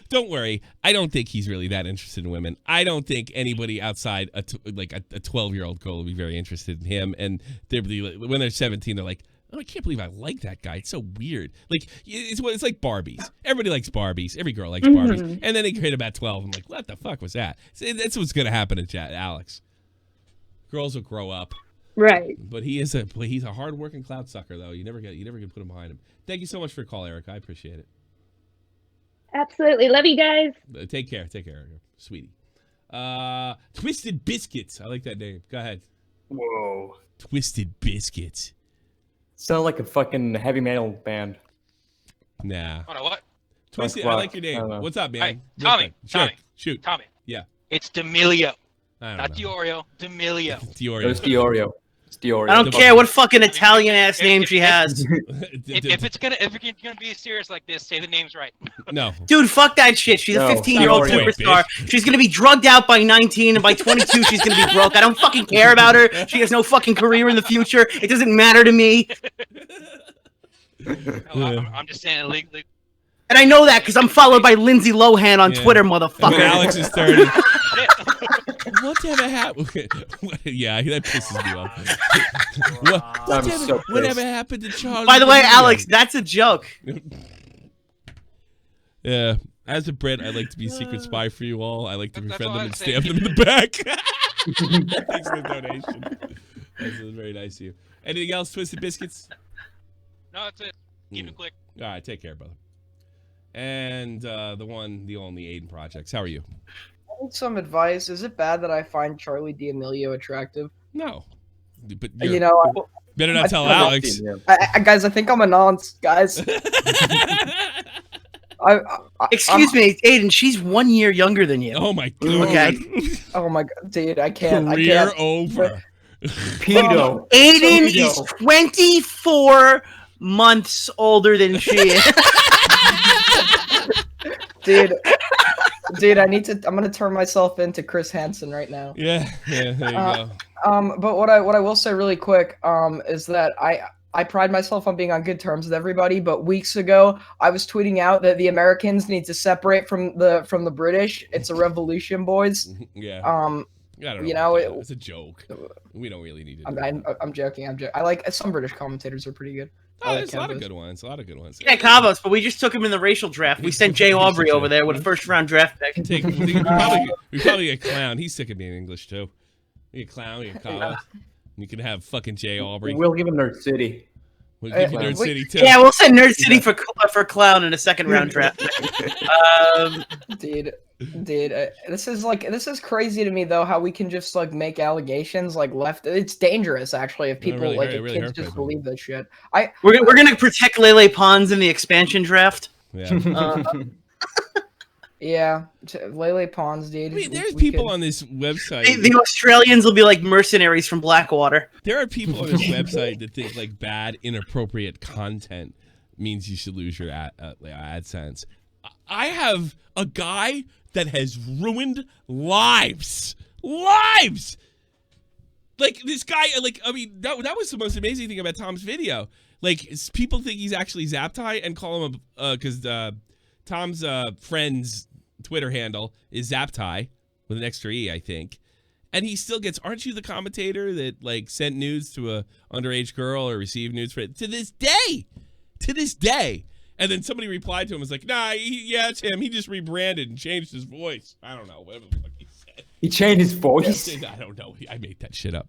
Don't worry. I don't think he's really that interested in women. I don't think anybody outside a 12-year-old girl will be very interested in him. And they'll be like, when they're 17, they're like, oh, I can't believe I like that guy. It's so weird. Like it's like Barbies. Everybody likes Barbies. Every girl likes Barbies. And then they hit about 12. I'm like, what the fuck was that? That's what's gonna happen to Alex. Girls will grow up. Right. But he's a hard-working clout sucker, though. You never can put him behind him. Thank you so much for your call, Eric. I appreciate it. Absolutely. Love you guys. Take care, Erica. Sweetie. Twisted Biscuits. I like that name. Go ahead. Whoa. Twisted Biscuits. Sound like a fucking heavy metal band. Nah. Hold on, what? Twisted. I like your name. What's up, man? Hey, Tommy. Shoot. Tommy. Yeah. It's D'Amelio. Not Diorio. D'Amelio. It's Diorio. I don't care what fucking Italian ass name she has. If you're gonna be serious like this, say the names right. No. Dude, fuck that shit. She's a 15-year-old superstar. She's gonna be drugged out by 19, and by 22 she's gonna be broke. I don't fucking care about her. She has no fucking career in the future. It doesn't matter to me. I'm just saying legally. And I know that because I'm followed by Lindsay Lohan on Twitter, motherfucker. When Alex is 30. Whatever happened? Yeah, that pisses me off. Whatever happened to Charlie? By the way, Alex, that's a joke. Yeah. As a Brit, I like to be a secret spy for you all. I like to befriend them and stab them in the back. Thanks for the donation. That's very nice of you. Anything else, Twisted Biscuits? No, that's it. Keep it quick. All right, take care, brother. And the only Aiden Projects. How are you? I need some advice. Is it bad that I find Charlie D'Amelio attractive? No. But you know, better not tell Alex. Guys, I think I'm a nonce, guys. Excuse me, Aiden. She's 1 year younger than you. Oh my god. Okay. Oh my god, dude, I can't. Career over. Pedo. Aiden is 24 months older than she is. Dude, I'm gonna turn myself into Chris Hansen right now. Yeah, there you go. But what I will say really quick, is that I pride myself on being on good terms with everybody, but weeks ago I was tweeting out that the Americans need to separate from the British. It's a revolution, boys. Yeah. I don't know. It's a joke. We don't really need to. I'm joking. I like some British commentators are pretty good. Oh, there's a lot of good ones. Yeah, Cabos, but we just took him in the racial draft. We sent Jay Aubrey over there with a first-round draft pick. We probably get Clown. He's sick of being English, too. We get Clown, we get Cabos. You can have fucking Jay Aubrey. We'll give him Nerd City. We'll give you Nerd City, too. Yeah, we'll send Nerd City for Clown in a second-round draft pick. Dude, this is crazy to me though. How we can just like make allegations like left. It's dangerous actually if people kids just believe this shit. We're gonna protect Lele Pons in the expansion draft. Yeah. Yeah, Lele Pons, dude. I mean, there's people on this website. The Australians will be like mercenaries from Blackwater. There are people on this website that think like bad, inappropriate content means you should lose your AdSense. I have a guy that has ruined lives. Like this guy, like I mean, that was the most amazing thing about Tom's video. Like people think he's actually Zaptai and call him because Tom's friend's Twitter handle is Zaptai with an extra E, I think. And he still gets, aren't you the commentator that like sent nudes to a underage girl or received nudes for it? To this day. And then somebody replied to him, was like, nah, yeah, it's him. He just rebranded and changed his voice. I don't know, whatever the fuck he said. He changed his voice? I don't know. I made that shit up.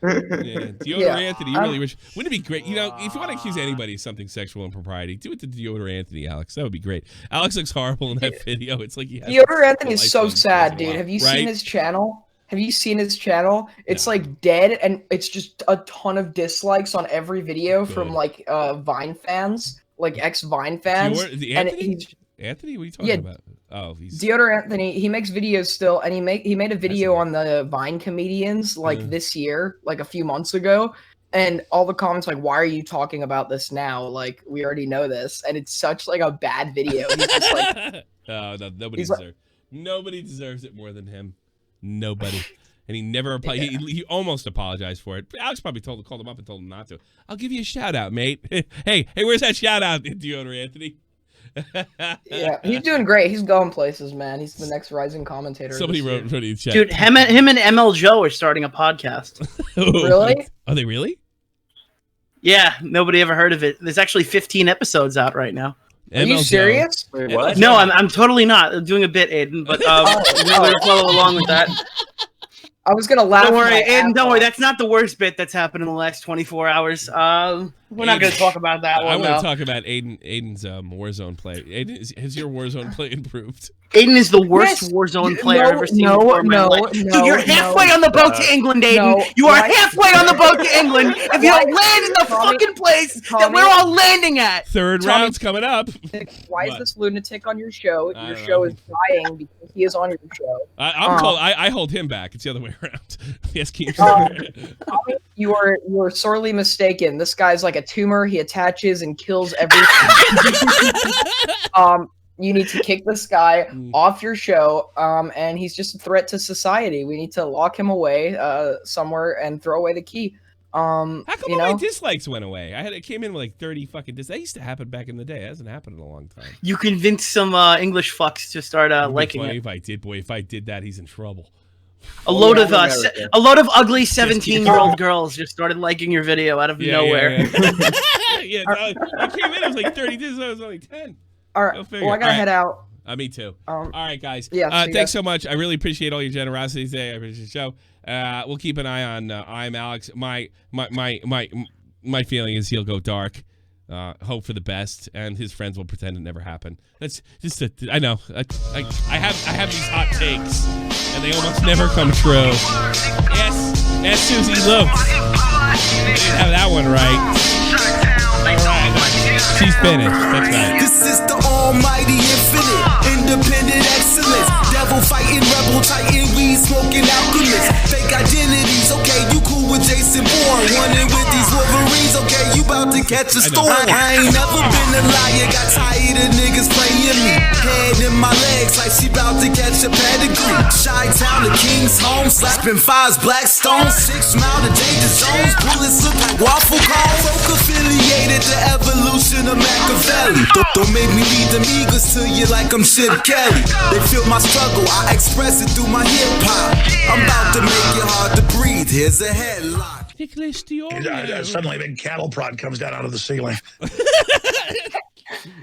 Yeah, Deodor Anthony, you really wish. Wouldn't it be great? You know, if you want to accuse anybody of something sexual impropriety, do it to Deodor Anthony, Alex. That would be great. Alex looks horrible in that video. It's like he has Deodor Anthony is so sad, dude. Have you seen his channel? It's like dead, and it's just a ton of dislikes on every video from like Vine fans, like ex-Vine fans. Anthony? What are you talking about? Oh, he's Deodor Anthony, he makes videos still, and he made a video on the Vine comedians like this year, like a few months ago, and all the comments like, "Why are you talking about this now? Like, we already know this." And it's such like a bad video. He's just like, no, nobody deserves it more than him. Nobody. And he never he almost apologized for it. Alex probably called him up and told him not to. I'll give you a shout out, mate. hey, where's that shout out, Deodor Anthony? Yeah, he's doing great. He's going places, man. He's the next rising commentator. Somebody wrote in chat. Dude, him and ML Joe are starting a podcast. Really? Are they really? Yeah, nobody ever heard of it. There's actually 15 episodes out right now. Are you serious? Wait, what? No, I'm totally not. I'm doing a bit, Aiden, but we'll follow along with that. I was gonna laugh. Don't worry, Aiden. Don't worry. That's not the worst bit that's happened in the last 24 hours. We're not going to talk about that one. I want to talk about Aiden's Warzone play. Aiden, has your Warzone play improved? Aiden is the worst Warzone player I've ever seen before in my life. Dude, you're halfway on the boat to England, Aiden. You are halfway on the boat to England. If you don't land in the fucking place that we're all landing at. Third round's coming up. Why is this lunatic on your show? Your show is dying because he is on your show. I hold him back. It's the other way around. Yes, keep. You are sorely mistaken. This guy's like a tumor. He attaches and kills everything. You need to kick this guy off your show, and he's just a threat to society. We need to lock him away somewhere and throw away the key. How come my dislikes went away? It came in with like 30 fucking dislikes. That used to happen back in the day. It hasn't happened in a long time. You convinced some English fucks to start liking it. If I did that, he's in trouble. A load of ugly 17-year-old girls just started liking your video out of nowhere. Yeah, I came in. It was like 30 dislikes. I was only 10. All right. Well, I gotta head out. Me too. All right, guys. Yeah. Thanks so much. I really appreciate all your generosity today. I appreciate the show. We'll keep an eye on ImAlexx. My feeling is he'll go dark. Hope for the best, and his friends will pretend it never happened. That's just I know. I have these hot takes, and they almost never come true. Yes, Susie Lopes. I didn't have that one right. She's finished. That's right. This is the almighty infinite, independent excellence. Devil fighting, rebel titan, weed smoking alchemist. Fake identities, okay, you cool with Jason Bourne. Running with these Wolverines, okay, you about to catch a storm. I ain't never been a liar, got tired of niggas playing me. Head in my legs like she about to catch a pedigree. Chi-town, the king's home, slapping fives, black stones. 6 mile to danger zones, bullets look like waffle cones. Folk affiliated to evolution of Machiavelli. Don't make me lead the Migos to you like I'm Chip Kelly. They feel my struggle, I express it through my hip hop. I'm about to make it hard to breathe. Here's a headline. Suddenly a big cattle prod comes down out of the ceiling.